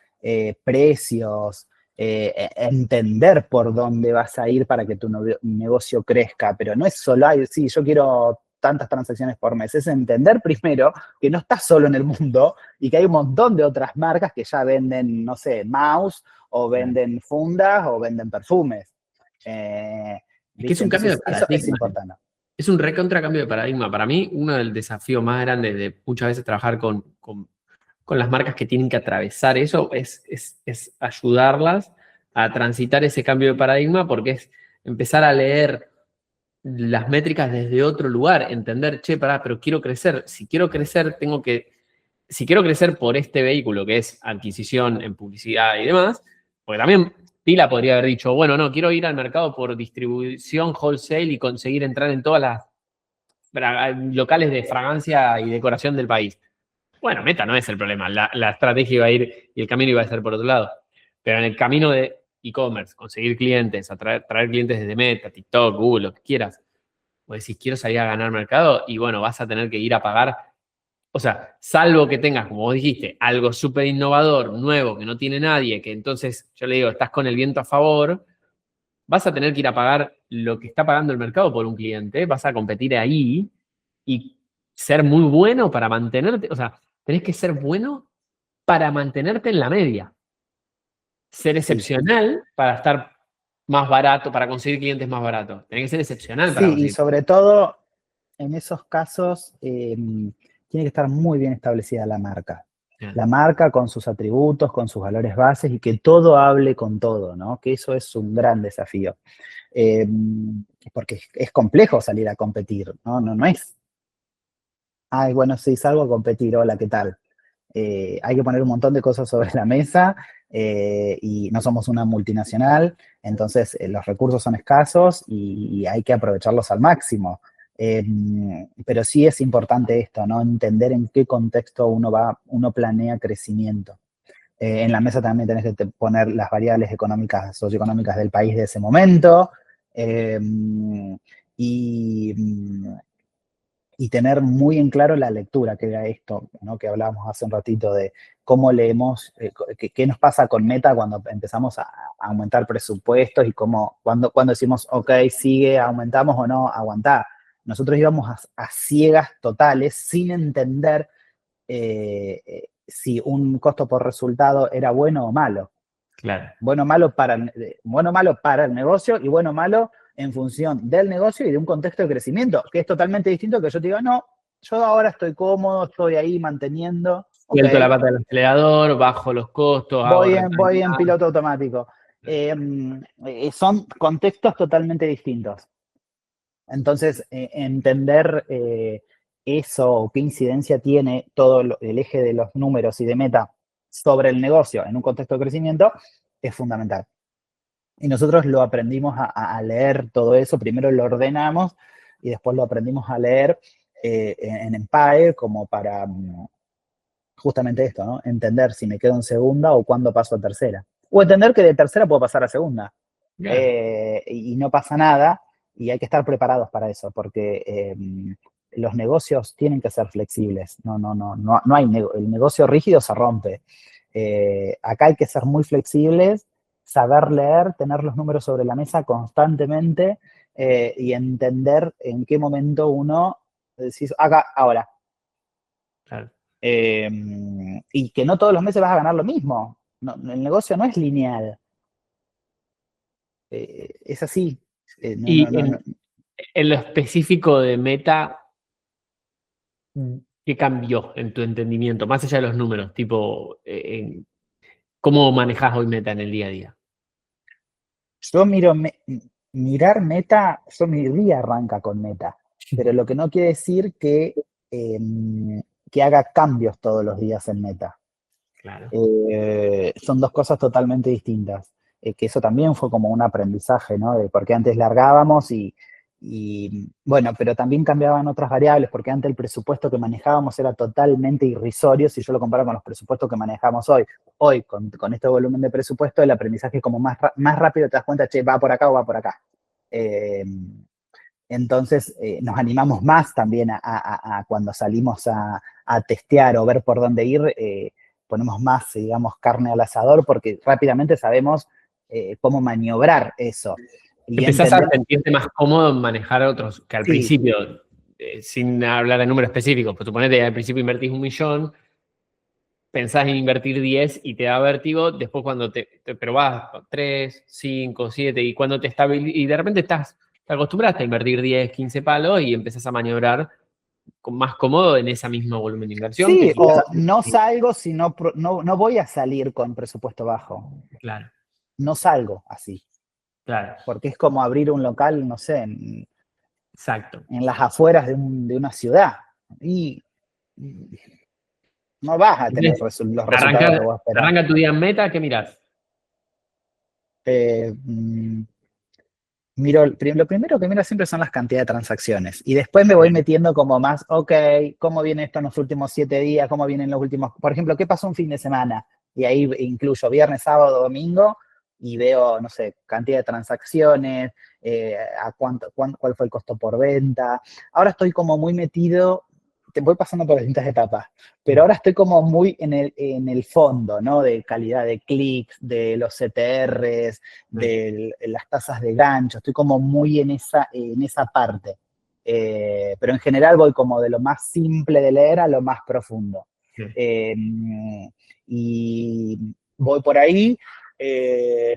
precios, entender por dónde vas a ir para que tu negocio crezca. Pero no es solo, sí, yo quiero tantas transacciones por mes. Es entender primero que no estás solo en el mundo y que hay un montón de otras marcas que ya venden, no sé, mouse o venden fundas o venden perfumes. Es que es un cambio de Eso es paradigma. importante. Es un recontra cambio de paradigma. Para mí, uno del desafío más grande de muchas veces trabajar con las marcas que tienen que atravesar eso es ayudarlas a transitar ese cambio de paradigma, porque es empezar a leer las métricas desde otro lugar, entender, che, pará, pero quiero crecer. Si quiero crecer, si quiero crecer por este vehículo que es adquisición en publicidad y demás, porque también Pila podría haber dicho, bueno, no, quiero ir al mercado por distribución wholesale y conseguir entrar en todas las locales de fragancia y decoración del país. Bueno, Meta no es el problema, la estrategia iba a ir y el camino iba a ser por otro lado. Pero en el camino de e-commerce, conseguir clientes, traer clientes desde Meta, TikTok, Google, lo que quieras, o decís, quiero salir a ganar mercado, y bueno, vas a tener que ir a pagar. O sea, salvo que tengas, como vos dijiste, algo súper innovador, nuevo, que no tiene nadie, que entonces, yo le digo, estás con el viento a favor, vas a tener que ir a pagar lo que está pagando el mercado por un cliente, vas a competir ahí y ser muy bueno para mantenerte. O sea, tenés que ser bueno para mantenerte en la media. Ser Sí, excepcional para estar más barato, para conseguir clientes más baratos. Tenés que ser excepcional para sí, y conseguir. sobre todo en esos casos tiene que estar muy bien establecida la marca. Bien. La marca con sus atributos, con sus valores bases y que todo hable con todo, ¿no? Que eso es un gran desafío. Eh, Porque es complejo salir a competir, ¿no? No es, ay, bueno, sí, salgo a competir, hola, ¿qué tal? Hay que poner un montón de cosas sobre la mesa y no somos una multinacional, entonces los recursos son escasos y hay que aprovecharlos al máximo. Pero sí es importante esto, ¿no? Entender en qué contexto uno planea crecimiento. En la mesa también tenés que poner las variables económicas, socioeconómicas del país de ese momento. eh, y, y tener muy en claro la lectura, que era esto, ¿no? Que hablábamos hace un ratito de cómo leemos, qué nos pasa con Meta cuando empezamos a aumentar presupuestos y cuando decimos, ok, sigue, aumentamos o no, aguantá. Nosotros íbamos a ciegas totales sin entender si un costo por resultado era bueno o malo. Claro. Bueno o malo para el negocio y bueno o malo en función del negocio y de un contexto de crecimiento, que es totalmente distinto que yo te diga, no, yo ahora estoy cómodo, estoy ahí manteniendo, ok, Suelto la pata del acelerador, bajo los costos, hago voy en rentabilidad. piloto automático. Son contextos totalmente distintos. Entonces, entender eso, qué incidencia tiene todo el eje de los números y de Meta sobre el negocio en un contexto de crecimiento, es fundamental. Y nosotros lo aprendimos a leer todo eso, primero lo ordenamos y después lo aprendimos a leer en Empire como para justamente esto, ¿no? Entender si me quedo en segunda o cuándo paso a tercera. O entender que de tercera puedo pasar a segunda. Claro. Y no pasa nada y hay que estar preparados para eso porque los negocios tienen que ser flexibles. No hay el negocio rígido se rompe. Acá hay que ser muy flexibles, saber leer, tener los números sobre la mesa constantemente y entender en qué momento uno decís, acá, ahora. Claro. Y que no todos los meses vas a ganar lo mismo. No, el negocio no es lineal. Es así. Y en lo específico de Meta, ¿qué cambió en tu entendimiento? Más allá de los números, tipo, ¿cómo manejás hoy Meta en el día a día? Yo mirar Meta, mi día arranca con Meta, pero lo que no quiere decir que haga cambios todos los días en Meta. Claro. Son dos cosas totalmente distintas. Que eso también fue como un aprendizaje, ¿no? Porque antes largábamos bueno, pero también cambiaban otras variables, porque antes el presupuesto que manejábamos era totalmente irrisorio si yo lo comparo con los presupuestos que manejamos hoy. Hoy, con este volumen de presupuesto, el aprendizaje es como más rápido, te das cuenta, che, va por acá o va por acá. Entonces, nos animamos más también a cuando salimos a testear o ver por dónde ir, ponemos más, digamos, carne al asador porque rápidamente sabemos cómo maniobrar eso. Y Empezás a sentirte más cómodo en manejar otros, que al sí, principio, sin hablar de números específicos, pues suponete que al principio invertís 1.000.000, pensás en invertir 10 y te da vértigo, después cuando pero vas 3, 5, 7 y cuando te estabilizas, y de repente te acostumbraste a invertir 10, 15 palos y empezás a maniobrar más cómodo en ese mismo volumen de inversión que sí, quizás. o no salgo si no voy a salir con presupuesto bajo. Claro, No salgo así, claro, porque es como abrir un local, no sé, exacto. en las afueras de una ciudad. Y no vas a tener Entonces, los resultados que vos esperás. arranca tu día en Meta, ¿qué mirás? Lo primero que miro siempre son las cantidades de transacciones y después me voy metiendo como más, ok, ¿cómo viene esto en los últimos 7 días? ¿Cómo vienen los últimos? Por ejemplo, ¿qué pasó un fin de semana? y ahí incluyo viernes, sábado, domingo, y veo, no sé, cantidad de transacciones, cuál fue el costo por venta. Ahora estoy como muy metido, te voy pasando por distintas etapas, pero ahora estoy como muy en el fondo, ¿no? De calidad de clics, de los CTRs, de las tasas de gancho, estoy como muy en esa parte. Pero en general voy como de lo más simple de leer a lo más profundo. Y voy por ahí.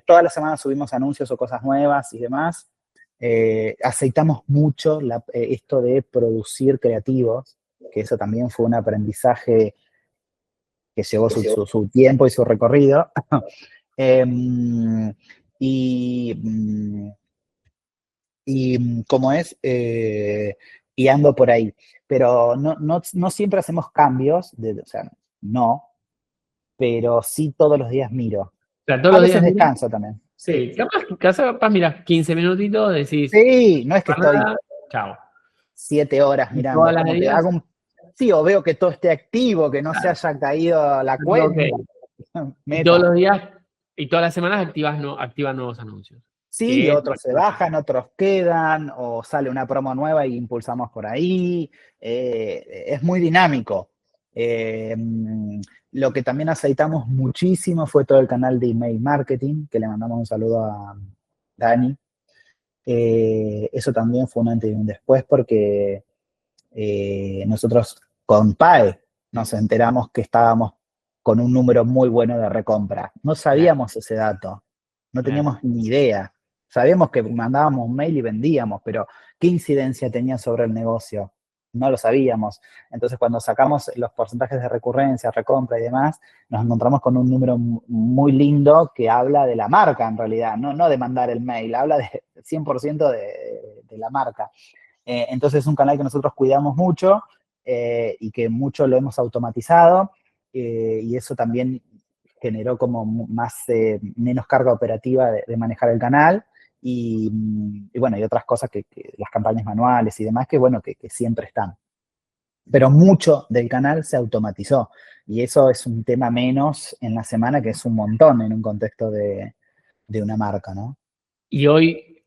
Todas las semanas subimos anuncios o cosas nuevas y demás. Aceitamos mucho esto de producir creativos, que eso también fue un aprendizaje que llevó su tiempo y su recorrido. Y como es, y ando por ahí. Pero no siempre hacemos cambios, o sea, no, pero sí todos los días miro. O sea, todos A los veces días descanso también. Sí, capaz mirás 15 minutitos, decís, Sí, no es que estoy nada, chao. 7 horas Y mirando, todas es las como que días, sí, o veo que todo esté activo, que no se haya caído la cuenta. y todos Meta. los días, y todas las semanas activan nuevos anuncios. Sí, y Que, otros se bajan, otros quedan, o sale una promo nueva y impulsamos por ahí. Es muy dinámico. Lo que también aceitamos muchísimo fue todo el canal de email marketing, que le mandamos un saludo a Dani. Eso también fue un antes y un después porque nosotros con PAE nos enteramos que estábamos con un número muy bueno de recompra. No sabíamos ese dato, no teníamos ni idea. Sabíamos que mandábamos un mail y vendíamos, pero ¿qué incidencia tenía sobre el negocio? No lo sabíamos. Entonces, cuando sacamos los porcentajes de recurrencia, recompra y demás, nos encontramos con un número muy lindo que habla de la marca, en realidad, no de mandar el mail, habla de 100% de la marca. Entonces es un canal que nosotros cuidamos mucho y que mucho lo hemos automatizado y eso también generó como menos carga operativa de manejar el canal y bueno, y otras cosas que las campañas manuales y demás que bueno, que siempre están. Pero mucho del canal se automatizó y eso es un tema menos en la semana que es un montón en un contexto de una marca, ¿no? Y hoy,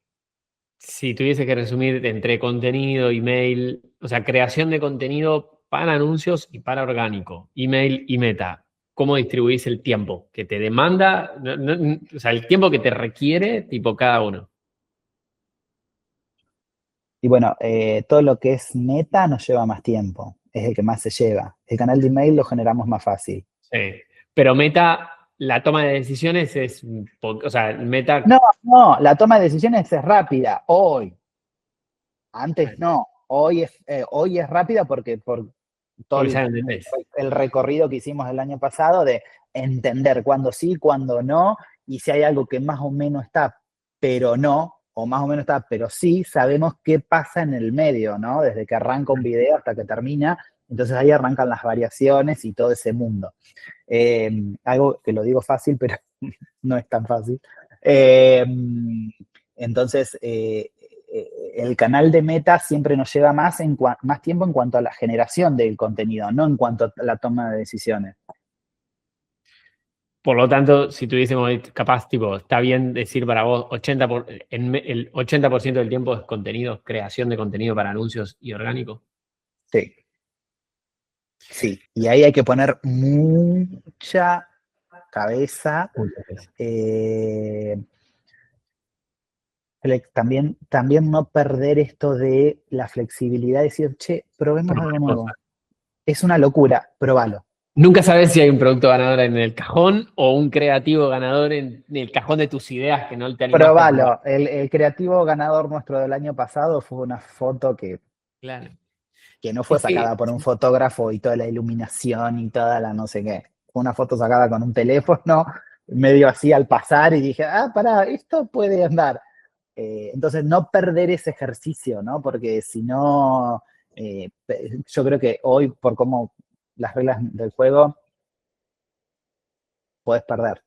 si tuviese que resumir entre contenido, email, o sea, creación de contenido para anuncios y para orgánico, email y meta, ¿cómo distribuís el tiempo que te demanda? O sea, el tiempo que te requiere, tipo cada uno. Y bueno, todo lo que es meta nos lleva más tiempo, es el que más se lleva. El canal de email lo generamos más fácil. Sí. Pero meta, la toma de decisiones es, o sea, meta... No, la toma de decisiones es rápida, hoy. Antes no, hoy es rápida porque por todo Porque ya entendés. el recorrido que hicimos el año pasado de entender cuándo sí, cuándo no, y si hay algo que más o menos está, pero no, o más o menos está, pero sí, sabemos qué pasa en el medio, ¿no? Desde que arranca un video hasta que termina, entonces ahí arrancan las variaciones y todo ese mundo. Algo que lo digo fácil, pero no es tan fácil. Entonces, el canal de Meta siempre nos lleva más tiempo en cuanto a la generación del contenido, no en cuanto a la toma de decisiones. Por lo tanto, si tuviésemos capaz, tipo, está bien decir para vos, el 80% del tiempo es contenido, creación de contenido para anuncios y orgánico. Sí. Sí, y ahí hay que poner mucha cabeza. También no perder esto de la flexibilidad, decir, che, probemos algo nuevo. Es una locura, probalo. Nunca sabes si hay un producto ganador en el cajón o un creativo ganador en el cajón de tus ideas que no te animaste a probar. Probalo. El creativo ganador nuestro del año pasado fue una foto Claro. que no fue sacada por un fotógrafo y toda la iluminación y toda la no sé qué. Fue una foto sacada con un teléfono, medio así al pasar y dije, pará, esto puede andar. Entonces, no perder ese ejercicio, ¿no? Porque si no, yo creo que hoy, por cómo las reglas del juego, puedes perder.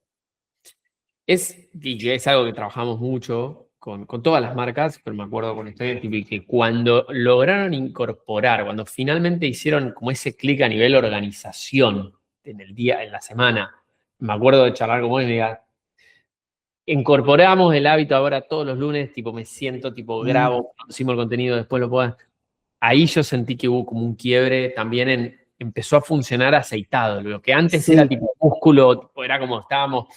Y es algo que trabajamos mucho con todas las marcas, pero me acuerdo con ustedes, tipo, que cuando lograron incorporar, cuando finalmente hicieron como ese clic a nivel organización en el día, en la semana, me acuerdo de charlar con vos y me digas, incorporamos el hábito ahora todos los lunes, tipo me siento, tipo Mm, grabo, producimos el contenido, después lo puedo. Ahí yo sentí que hubo como un quiebre también empezó a funcionar aceitado. Lo que antes era sí, tipo músculo, tipo, era como estábamos,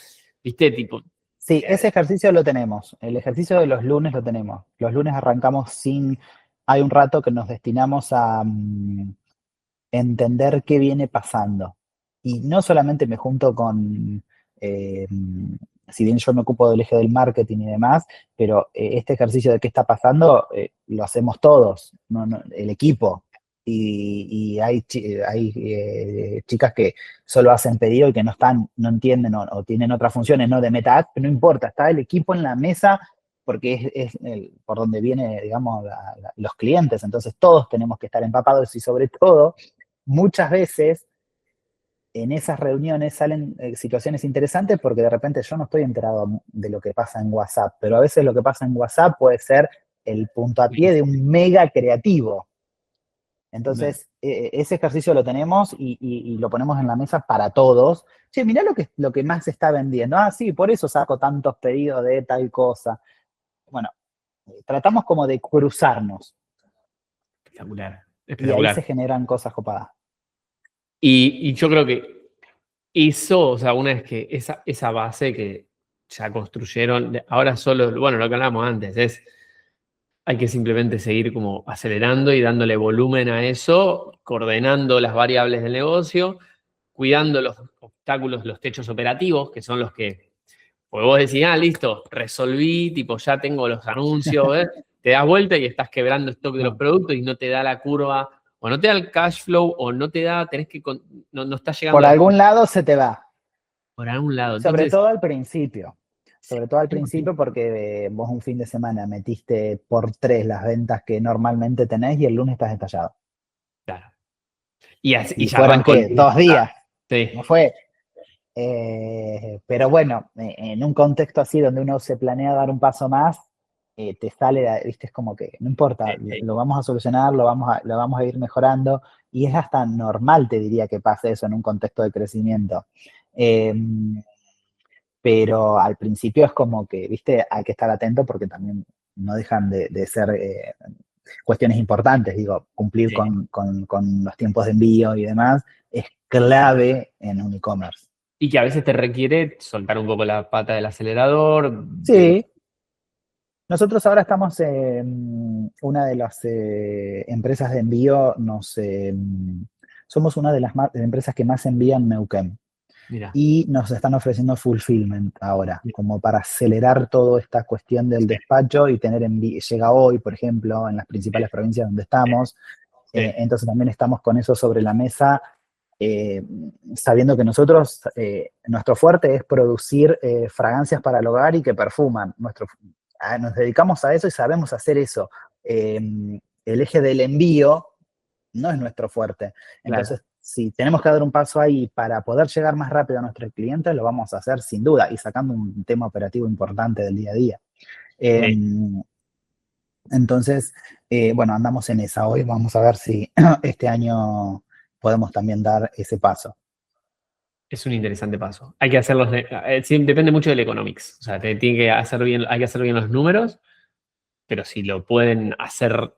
viste, tipo, sí, ese ejercicio lo tenemos. El ejercicio de los lunes lo tenemos. Los lunes arrancamos sin... Hay un rato que nos destinamos a entender qué viene pasando. Y no solamente me junto con, eh, si bien yo me ocupo del eje del marketing y demás, pero este ejercicio de qué está pasando lo hacemos todos, el equipo. Y hay, chicas que solo hacen pedido y que no están, no entienden o tienen otras funciones, no de meta ads, pero no importa, está el equipo en la mesa porque por donde vienen, digamos, los clientes. Entonces todos tenemos que estar empapados y sobre todo muchas veces en esas reuniones salen situaciones interesantes porque de repente yo no estoy enterado de lo que pasa en WhatsApp, pero a veces lo que pasa en WhatsApp puede ser el punto a pie de un mega creativo. Entonces, ese ejercicio lo tenemos y lo ponemos en la mesa para todos. Che, mirá lo que más se está vendiendo. Ah, sí, por eso saco tantos pedidos de tal cosa. Bueno, tratamos como de cruzarnos espectacular, y ahí se espectacular. generan cosas copadas. Y yo creo que eso, o sea, una vez que esa base que ya construyeron, ahora solo, bueno, lo que hablábamos antes, hay que simplemente seguir como acelerando y dándole volumen a eso, coordenando las variables del negocio, cuidando los obstáculos, los techos operativos, que son los que, porque vos decís, listo, resolví, tipo, ya tengo los anuncios, ¿eh? Te das vuelta y estás quebrando stock de los No. productos y no te da la curva, o no te da el cash flow, o no te da, no está llegando Por a la algún lado se te va. por algún lado. Sobre Entonces, todo al principio. sí, Sobre todo al principio porque vos un fin de semana metiste por 3 las ventas que normalmente tenés y el lunes estás estallado. claro. Y Y ya fueron, arrancó el ¿qué? lunes. 2 días. No Sí, fue. Pero bueno, en un contexto así donde uno se planea dar un paso más, te sale, viste, es como que no importa, sí, lo vamos a solucionar, lo vamos a ir mejorando y es hasta normal, te diría, que pase eso en un contexto de crecimiento. Eh, pero al principio es como que, viste, hay que estar atento porque también no dejan de ser cuestiones importantes, digo, cumplir sí. con los tiempos de envío y demás es clave en un e-commerce. Y que a veces te requiere soltar un poco la pata del acelerador. Sí, nosotros ahora estamos en una de las empresas de envío, somos una de las empresas que más envían Neuquén. Mira, Y nos están ofreciendo fulfillment ahora, como para acelerar toda esta cuestión del sí, despacho y tener llega hoy, por ejemplo, en las principales provincias donde estamos. sí, Entonces también estamos con eso sobre la mesa, eh, sabiendo que nosotros, nuestro fuerte es producir fragancias para el hogar y que perfuman. Nos dedicamos a eso y sabemos hacer eso. El eje del envío no es nuestro fuerte. claro. Entonces, si tenemos que dar un paso ahí para poder llegar más rápido a nuestros clientes, lo vamos a hacer sin duda y sacando un tema operativo importante del día a día. Eh, Sí. entonces, bueno, andamos en esa. Hoy vamos a ver si este año podemos también dar ese paso. Es un interesante paso. Hay que hacerlos, sí, depende mucho del economics. O sea, tiene que hacer bien, hay que hacer bien los números, pero si lo pueden hacer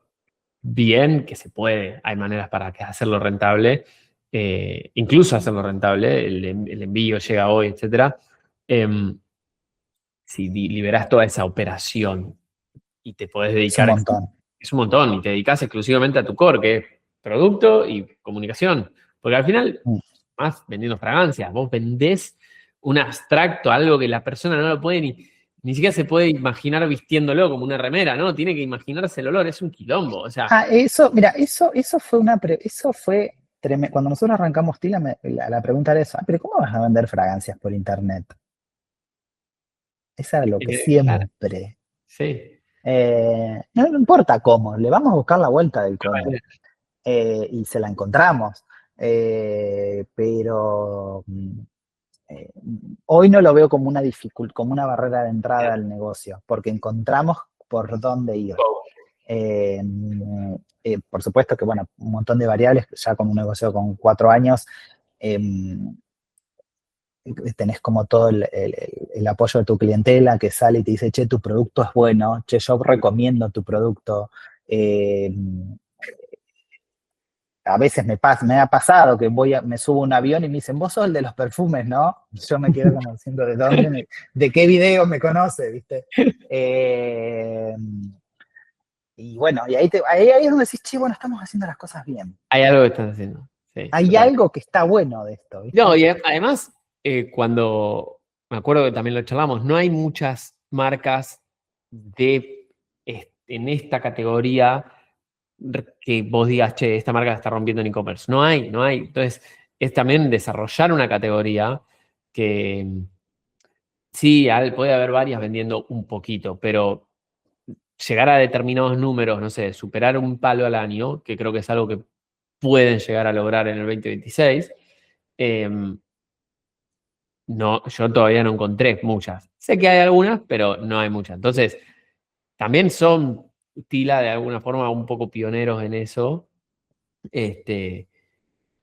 bien, que se puede, hay maneras para hacerlo rentable, incluso hacerlo rentable, el envío llega hoy, etcétera. Em, si liberás toda esa operación y te podés Es un dedicar, montón. es un montón, y te dedicas exclusivamente a tu core, que es producto y comunicación. Porque al final, Mm. más vendiendo fragancias, vos vendés un abstracto, algo que la persona no lo puede ni siquiera se puede imaginar vistiéndolo como una remera, ¿no? Tiene que imaginarse el olor, es un quilombo. O sea, Eso, mira, eso fue tremendo. Cuando nosotros arrancamos Tila, la pregunta era esa, pero ¿cómo vas a vender fragancias por internet? Esa era lo que claro, siempre. sí. No importa cómo, le vamos a buscar la vuelta del cómo. Y se la encontramos. Pero eh, hoy no lo veo como una como una barrera de entrada al negocio, porque encontramos por dónde ir. Eh, por supuesto que, bueno, un montón de variables, ya con un negocio con 4 años, eh, tenés como todo el apoyo de tu clientela que sale y te dice, che, tu producto es bueno, che, yo recomiendo tu producto. A veces me ha pasado que me subo a un avión y me dicen, vos sos el de los perfumes, ¿no? Yo me quedo como diciendo, ¿de qué video me conoce, viste? Eh, y bueno, y ahí es donde decís, che, bueno, estamos haciendo las cosas bien. Hay algo que están haciendo. Sí, Hay total. algo que está bueno de esto, ¿viste? No, y además, cuando me acuerdo que también lo charlamos, no hay muchas marcas en esta categoría que vos digas, che, esta marca la está rompiendo en e-commerce. No hay. Entonces, es también desarrollar una categoría que sí, puede haber varias vendiendo un poquito, pero llegar a determinados números, no sé, superar un palo al año, que creo que es algo que pueden llegar a lograr en el 2026, no, yo todavía no encontré muchas. Sé que hay algunas, pero no hay muchas. Entonces, también son Tila de alguna forma un poco pioneros en eso.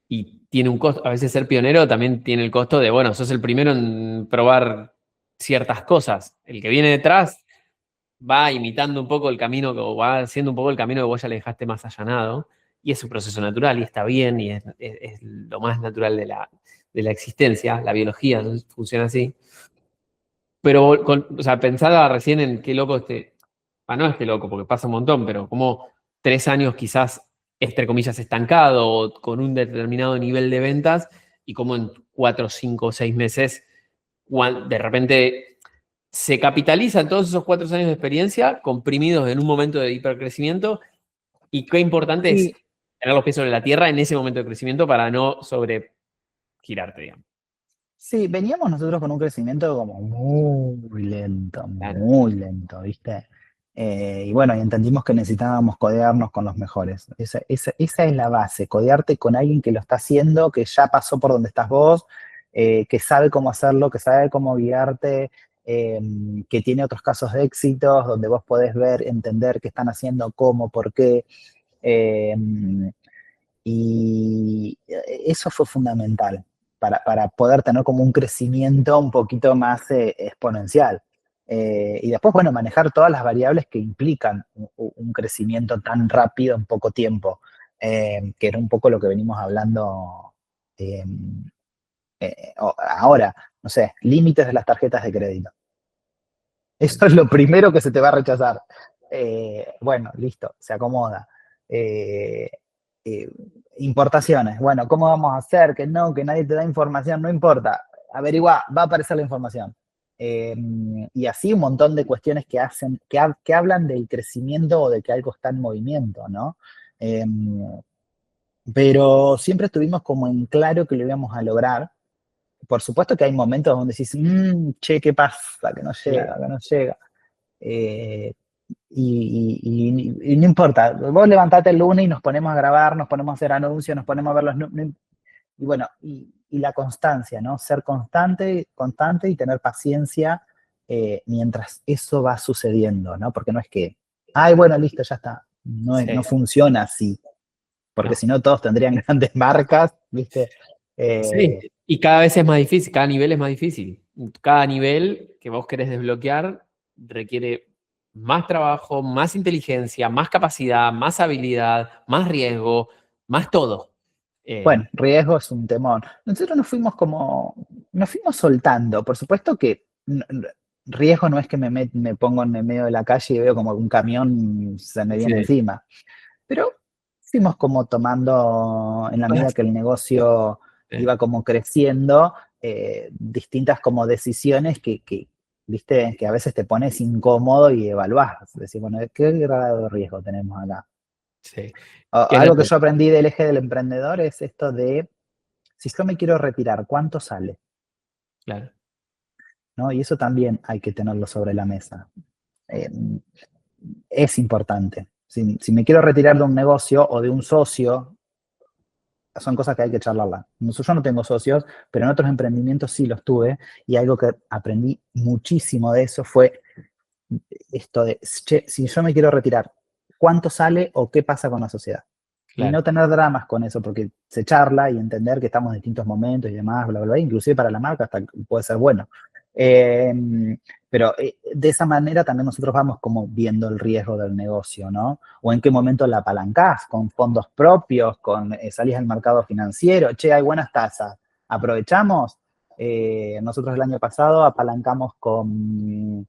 Y tiene un costo. A veces ser pionero también tiene el costo de, bueno, sos el primero en probar ciertas cosas. El que viene detrás va imitando un poco el camino, o va haciendo un poco el camino que vos ya le dejaste más allanado. Y es un proceso natural y está bien y es lo más natural de la existencia. La biología funciona así. Pero, o sea, pensaba recién en qué loco no es que loco, porque pasa un montón, pero como 3 años quizás, entre comillas, estancado o con un determinado nivel de ventas y como en 4, 5, 6 meses, de repente se capitalizan todos esos 4 años de experiencia comprimidos en un momento de hipercrecimiento y qué importante es Sí, tener los pies sobre la tierra en ese momento de crecimiento para no sobregirarte, digamos. sí, veníamos nosotros con un crecimiento como Claro. muy lento, ¿viste? Y bueno, y entendimos que necesitábamos codearnos con los mejores. Esa es la base, codearte con alguien que lo está haciendo, que ya pasó por donde estás vos, que sabe cómo hacerlo, que sabe cómo guiarte, que tiene otros casos de éxitos, donde vos podés ver, entender qué están haciendo, cómo, por qué. eh, y eso fue fundamental para poder tener como un crecimiento un poquito más exponencial. Y después, bueno, manejar todas las variables que implican un crecimiento tan rápido en poco tiempo, que era un poco lo que venimos hablando eh, ahora, no sé, límites de las tarjetas de crédito. Eso es lo primero que se te va a rechazar. Bueno, listo, se acomoda. Eh, eh, Importaciones, bueno, ¿cómo vamos a hacer? Que no, que nadie te da información, no importa. Averigua, va a aparecer la información. Y así un montón de cuestiones que hacen, que hablan del crecimiento o de que algo está en movimiento, ¿no? Eh, pero siempre estuvimos como en claro que lo íbamos a lograr. Por supuesto que hay momentos donde decís, che, ¿qué pasa? Que no llega, Claro. que no llega. Eh, y no importa, vos levantate el lunes y nos ponemos a grabar, nos ponemos a hacer anuncios, nos ponemos a ver los números. Y bueno, y la constancia, ¿no? Ser constante y tener paciencia mientras eso va sucediendo, ¿no? Porque no es que, ay, bueno, listo, ya está. No Sí, funciona así, porque no. si no todos tendrían grandes marcas, ¿viste? Sí, y cada vez es más difícil, cada nivel es más difícil. Cada nivel que vos querés desbloquear requiere más trabajo, más inteligencia, más capacidad, más habilidad, más riesgo, más todo. Bueno, riesgo es un temor. Nosotros nos fuimos soltando. Por supuesto que riesgo no es que me pongo en el medio de la calle y veo como un camión se me viene Sí. encima. Pero fuimos como tomando, en la medida que el negocio iba como creciendo, distintas como decisiones viste, que a veces te pones incómodo y evaluás. Decís, bueno, ¿qué grado de riesgo tenemos acá? Sí. ¿Qué es lo Algo que que- yo aprendí del eje del emprendedor es esto de, si yo me quiero retirar, ¿cuánto sale? Claro. ¿No? Y eso también hay que tenerlo sobre la mesa. Eh, es importante. Si me quiero retirar de un negocio o de un socio, son cosas que hay que charlarla. Yo no tengo socios, pero en otros emprendimientos sí los tuve, y algo que aprendí muchísimo de eso fue esto de, che, si yo me quiero retirar, ¿cuánto sale o qué pasa con la sociedad? Y no tener dramas con eso, porque se charla y entender que estamos en distintos momentos y demás, bla, bla, bla. Inclusive para la marca hasta puede ser bueno. Pero de esa manera también nosotros vamos como viendo el riesgo del negocio, ¿no? O en qué momento la apalancás, con fondos propios, con salís al mercado financiero, che, hay buenas tasas, aprovechamos. Nosotros el año pasado apalancamos con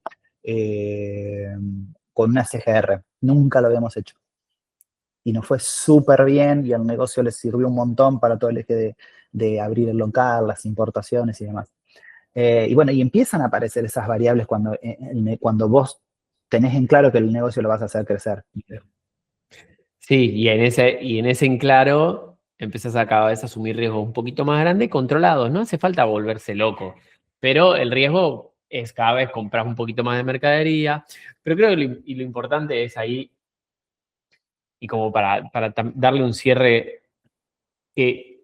una CGR, nunca lo habíamos hecho. Y nos fue súper bien y al negocio les sirvió un montón para todo el eje de abrir el local, las importaciones y demás. Y bueno, y empiezan a aparecer esas variables cuando vos tenés en claro que el negocio lo vas a hacer crecer. Sí, y en ese en claro empezás a cada vez a asumir riesgos un poquito más grandes, controlados. No hace falta volverse loco, pero el riesgo es cada vez comprar un poquito más de mercadería. Pero creo que lo importante es ahí, y como para darle un cierre, que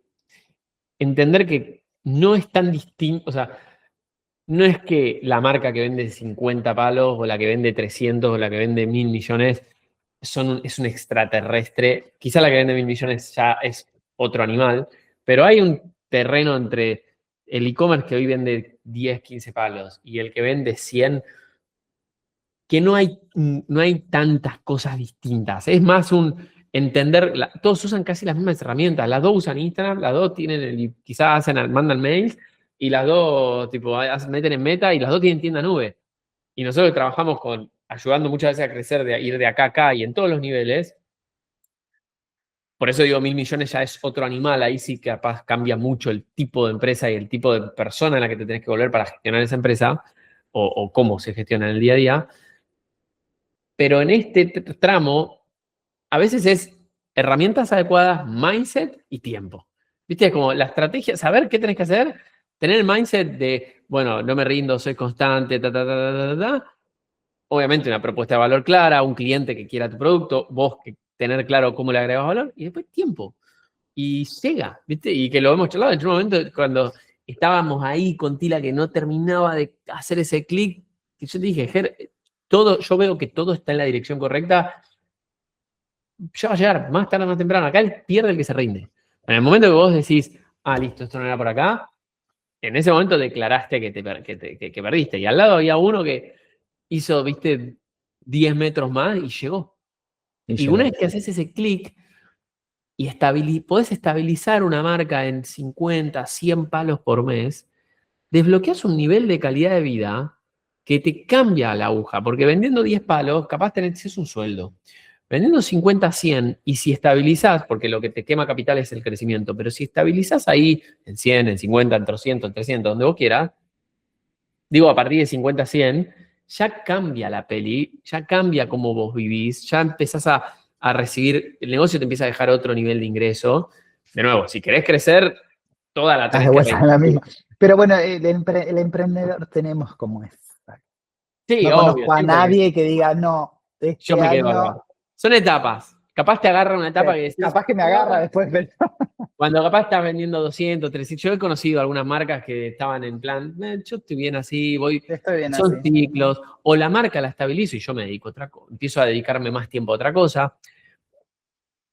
entender que no es tan distinto, o sea, no es que la marca que vende 50 palos o la que vende 300 o la que vende 1.000 millones es un extraterrestre. Quizá la que vende 1.000 millones ya es otro animal, pero hay un terreno entre el e-commerce que hoy vende 10, 15 palos y el que vende 100, que no hay tantas cosas distintas. Es más un entender, todos usan casi las mismas herramientas. Las dos usan Instagram, las dos tienen, quizás mandan mails y las dos tipo, meten en Meta y las dos tienen tienda nube. Y nosotros trabajamos ayudando muchas veces a crecer, ir de acá a acá y en todos los niveles. Por eso digo, 1.000 millones ya es otro animal. Ahí sí que capaz cambia mucho el tipo de empresa y el tipo de persona en la que te tenés que volver para gestionar esa empresa o cómo se gestiona en el día a día. Pero en este tramo, a veces es herramientas adecuadas, mindset y tiempo. ¿Viste? Como la estrategia, saber qué tenés que hacer, tener el mindset de, bueno, no me rindo, soy constante, ta, ta, ta, ta, ta, ta. Obviamente una propuesta de valor clara, un cliente que quiera tu producto, vos que tener claro cómo le agregas valor y después tiempo. Y llega, ¿viste? Y que lo hemos charlado en un momento cuando estábamos ahí con Tila que no terminaba de hacer ese clic, que yo te dije, Ger, yo veo que todo está en la dirección correcta, ya va a llegar, más tarde o más temprano. Acá pierde el que se rinde. En el momento que vos decís, listo, esto no era por acá, en ese momento declaraste que perdiste. Y al lado había uno que hizo, viste, 10 metros más y llegó. Y una vez que haces ese clic y podés estabilizar una marca en 50, 100 palos por mes, desbloqueas un nivel de calidad de vida que te cambia la aguja. Porque vendiendo 10 palos, capaz tenés un sueldo. Vendiendo 50, 100, y si estabilizás, porque lo que te quema capital es el crecimiento, pero si estabilizás ahí en 100, en 50, en 200, en 300, donde vos quieras, digo, a partir de 50, 100, ya cambia la peli, ya cambia cómo vos vivís, ya empezás a recibir, el negocio te empieza a dejar otro nivel de ingreso. De nuevo, si querés crecer, toda la tenés que la misma. Pero bueno, el emprendedor tenemos como es. Sí, No obvio. conozco a Sí, nadie que diga, no, yo este me quedo año, acá. Son etapas. Capaz te agarra una etapa que decís, capaz que me agarra después, pero cuando capaz estás vendiendo 200, 300. Yo he conocido algunas marcas que estaban en plan, yo estoy bien así, estoy bien son así. ciclos, o la marca la estabilizo y yo me dedico a otra cosa, empiezo a dedicarme más tiempo a otra cosa.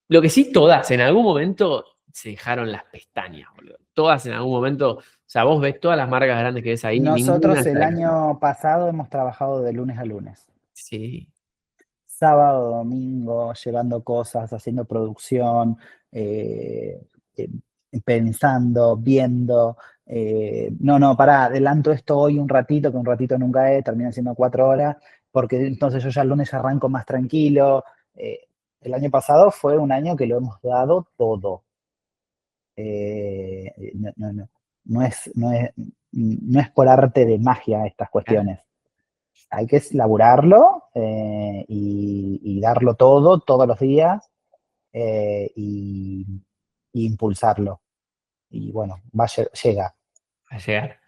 Lo que sí, todas en algún momento se dejaron las pestañas, boludo. Todas en algún momento, o sea, vos ves todas las marcas grandes que ves ahí, ninguna Nosotros está el ahí. año pasado hemos trabajado de lunes a lunes. Sí. Sábado, domingo, llevando cosas, haciendo producción, eh, eh, pensando, viendo. Pará, adelanto esto hoy un ratito, que un ratito nunca termina siendo 4 horas, porque entonces yo ya el lunes arranco más tranquilo. El año pasado fue un año que lo hemos dado todo. No es por arte de magia estas cuestiones. Hay que laburarlo y darlo todo, todos los días, y impulsarlo. Y bueno, llega. A llegar.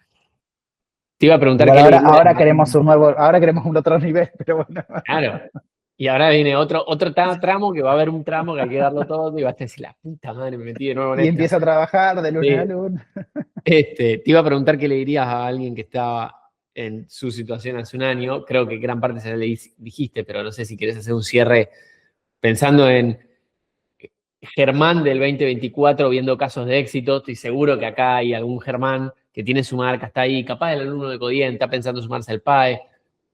Te iba a preguntar Igual qué le ahora dirías. queremos ahora queremos un otro nivel, pero bueno. Claro. Y ahora viene otro tramo que va a haber un tramo que hay que darlo todo y vas a decir, la puta madre, me metí de nuevo en Y esta. empiezo a trabajar de lunes a Sí. lunes. Te iba a preguntar qué le dirías a alguien que estaba en su situación hace un año. Creo que gran parte se le dijiste, pero no sé si querés hacer un cierre pensando en Germán del 2024 viendo casos de éxito. Estoy seguro que acá hay algún Germán que tiene su marca, está ahí, capaz el alumno de Codien, está pensando sumarse al PAE.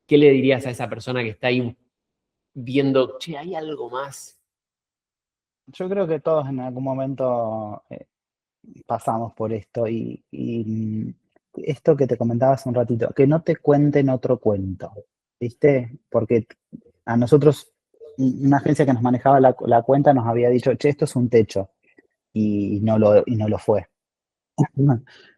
¿Qué le dirías a esa persona que está ahí viendo, che, hay algo más? Yo creo que todos en algún momento pasamos por esto y esto que te comentaba hace un ratito, que no te cuenten otro cuento, ¿viste? Porque a nosotros, una agencia que nos manejaba la cuenta nos había dicho, che, esto es un techo, y no lo fue.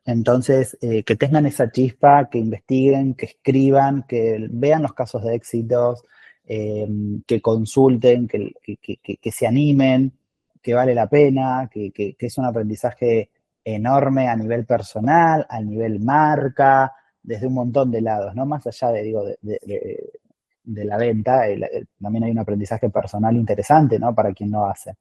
Entonces, que tengan esa chispa, que investiguen, que escriban, que vean los casos de éxitos, que consulten, que se animen, que vale la pena, que es un aprendizaje enorme a nivel personal, a nivel marca, desde un montón de lados, ¿no? Más allá de la venta, también hay un aprendizaje personal interesante, ¿no? Para quien lo hace.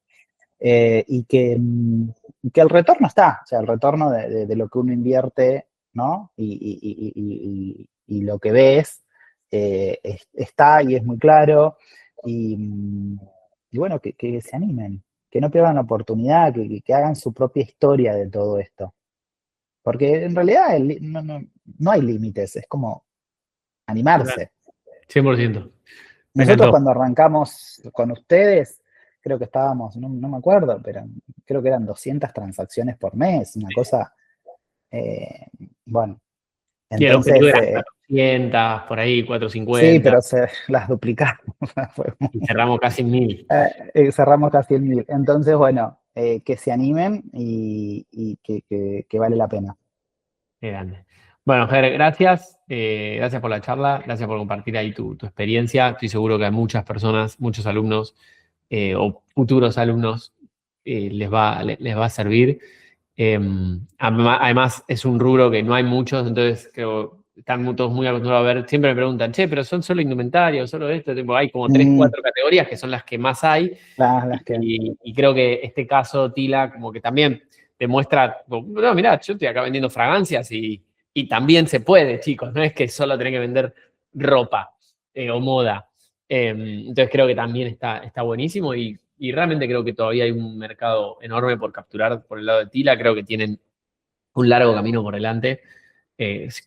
Y que el retorno está, o sea, el retorno de lo que uno invierte, ¿no? Y lo que ves está y es muy claro. Y bueno, que se animen, que no pierdan la oportunidad, que hagan su propia historia de todo esto. Porque en realidad no hay límites, es como animarse. 100%. Me Nosotros encantó. cuando arrancamos con ustedes, creo que estábamos, no me acuerdo, pero creo que eran 200 transacciones por mes, una cosa, bueno, Y el objetivo entonces, era hasta 200, por ahí, sí, 450, pero se las duplicamos, y cerramos casi 1000. cerramos casi el 1000. Entonces, bueno, que se animen y que vale la pena. Qué grande. Bueno, Ger, gracias. Gracias por la charla, gracias por compartir ahí tu experiencia. Estoy seguro que a muchas personas, muchos alumnos o futuros alumnos les va a servir. Además, es un rubro que no hay muchos, entonces creo están todos muy acostumbrados a ver. Siempre me preguntan, che, pero son solo indumentarios, solo esto. Tipo, hay como 3, 4 categorías que son las que más hay. Las que... Y creo que este caso, Tila, como que también demuestra, no, mirá, yo estoy acá vendiendo fragancias y también se puede, chicos, no es que solo tenés que vender ropa o moda. Entonces creo que también está buenísimo y realmente creo que todavía hay un mercado enorme por capturar por el lado de Tila. Creo que tienen un largo camino por delante.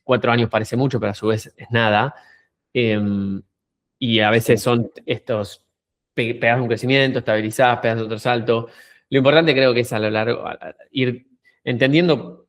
4 años parece mucho, pero a su vez es nada. Y a veces son estos pegas un crecimiento, estabilizás, pegas otro salto. Lo importante creo que es a lo largo ir entendiendo,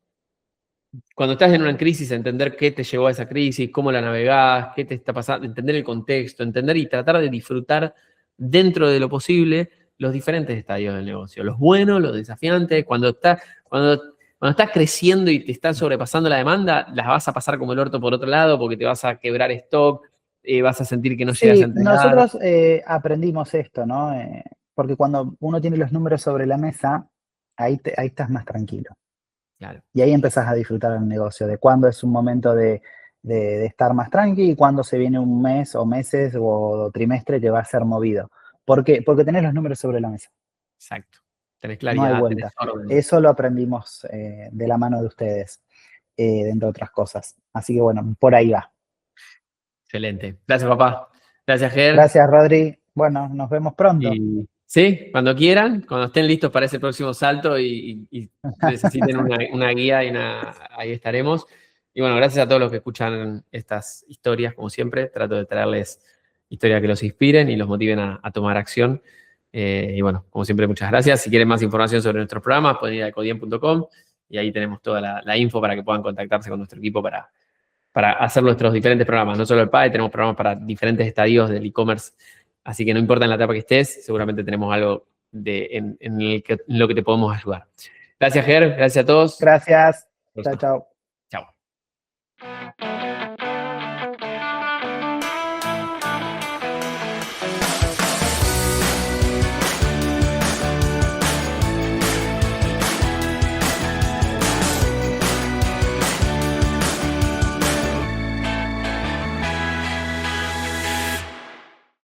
cuando estás en una crisis, entender qué te llevó a esa crisis, cómo la navegás, qué te está pasando, entender el contexto, entender y tratar de disfrutar dentro de lo posible los diferentes estadios del negocio, los buenos, los desafiantes. Cuando estás creciendo y te está sobrepasando la demanda, las vas a pasar como el orto por otro lado porque te vas a quebrar stock, vas a sentir que no llegas a Sí, entregar. nosotros aprendimos esto, ¿no? Porque cuando uno tiene los números sobre la mesa, ahí estás más tranquilo. Claro. Y ahí empezás a disfrutar el negocio, de cuándo es un momento de estar más tranqui y cuándo se viene un mes o meses o trimestre que va a ser movido. ¿Por qué? Porque tenés los números sobre la mesa. Exacto. Tenés No hay claridad, tenés vuelta. orden. Eso lo aprendimos de la mano de ustedes, entre otras cosas. Así que bueno, por ahí va. Excelente. Gracias, papá. Gracias, Ger. Gracias, Rodri. Bueno, nos vemos pronto. Y sí, cuando quieran, cuando estén listos para ese próximo salto y necesiten una guía, ahí estaremos. Y bueno, gracias a todos los que escuchan estas historias, como siempre. Trato de traerles historias que los inspiren y los motiven a tomar acción. Y bueno, como siempre, muchas gracias. Si quieren más información sobre nuestros programas, pueden ir a codien.com y ahí tenemos toda la info para que puedan contactarse con nuestro equipo para hacer nuestros diferentes programas. No solo el PAE, tenemos programas para diferentes estadios del e-commerce. Así que no importa en la etapa que estés, seguramente tenemos algo en lo que te podemos ayudar. Gracias, Ger. Gracias a todos. Gracias. Chao, chao. Chao.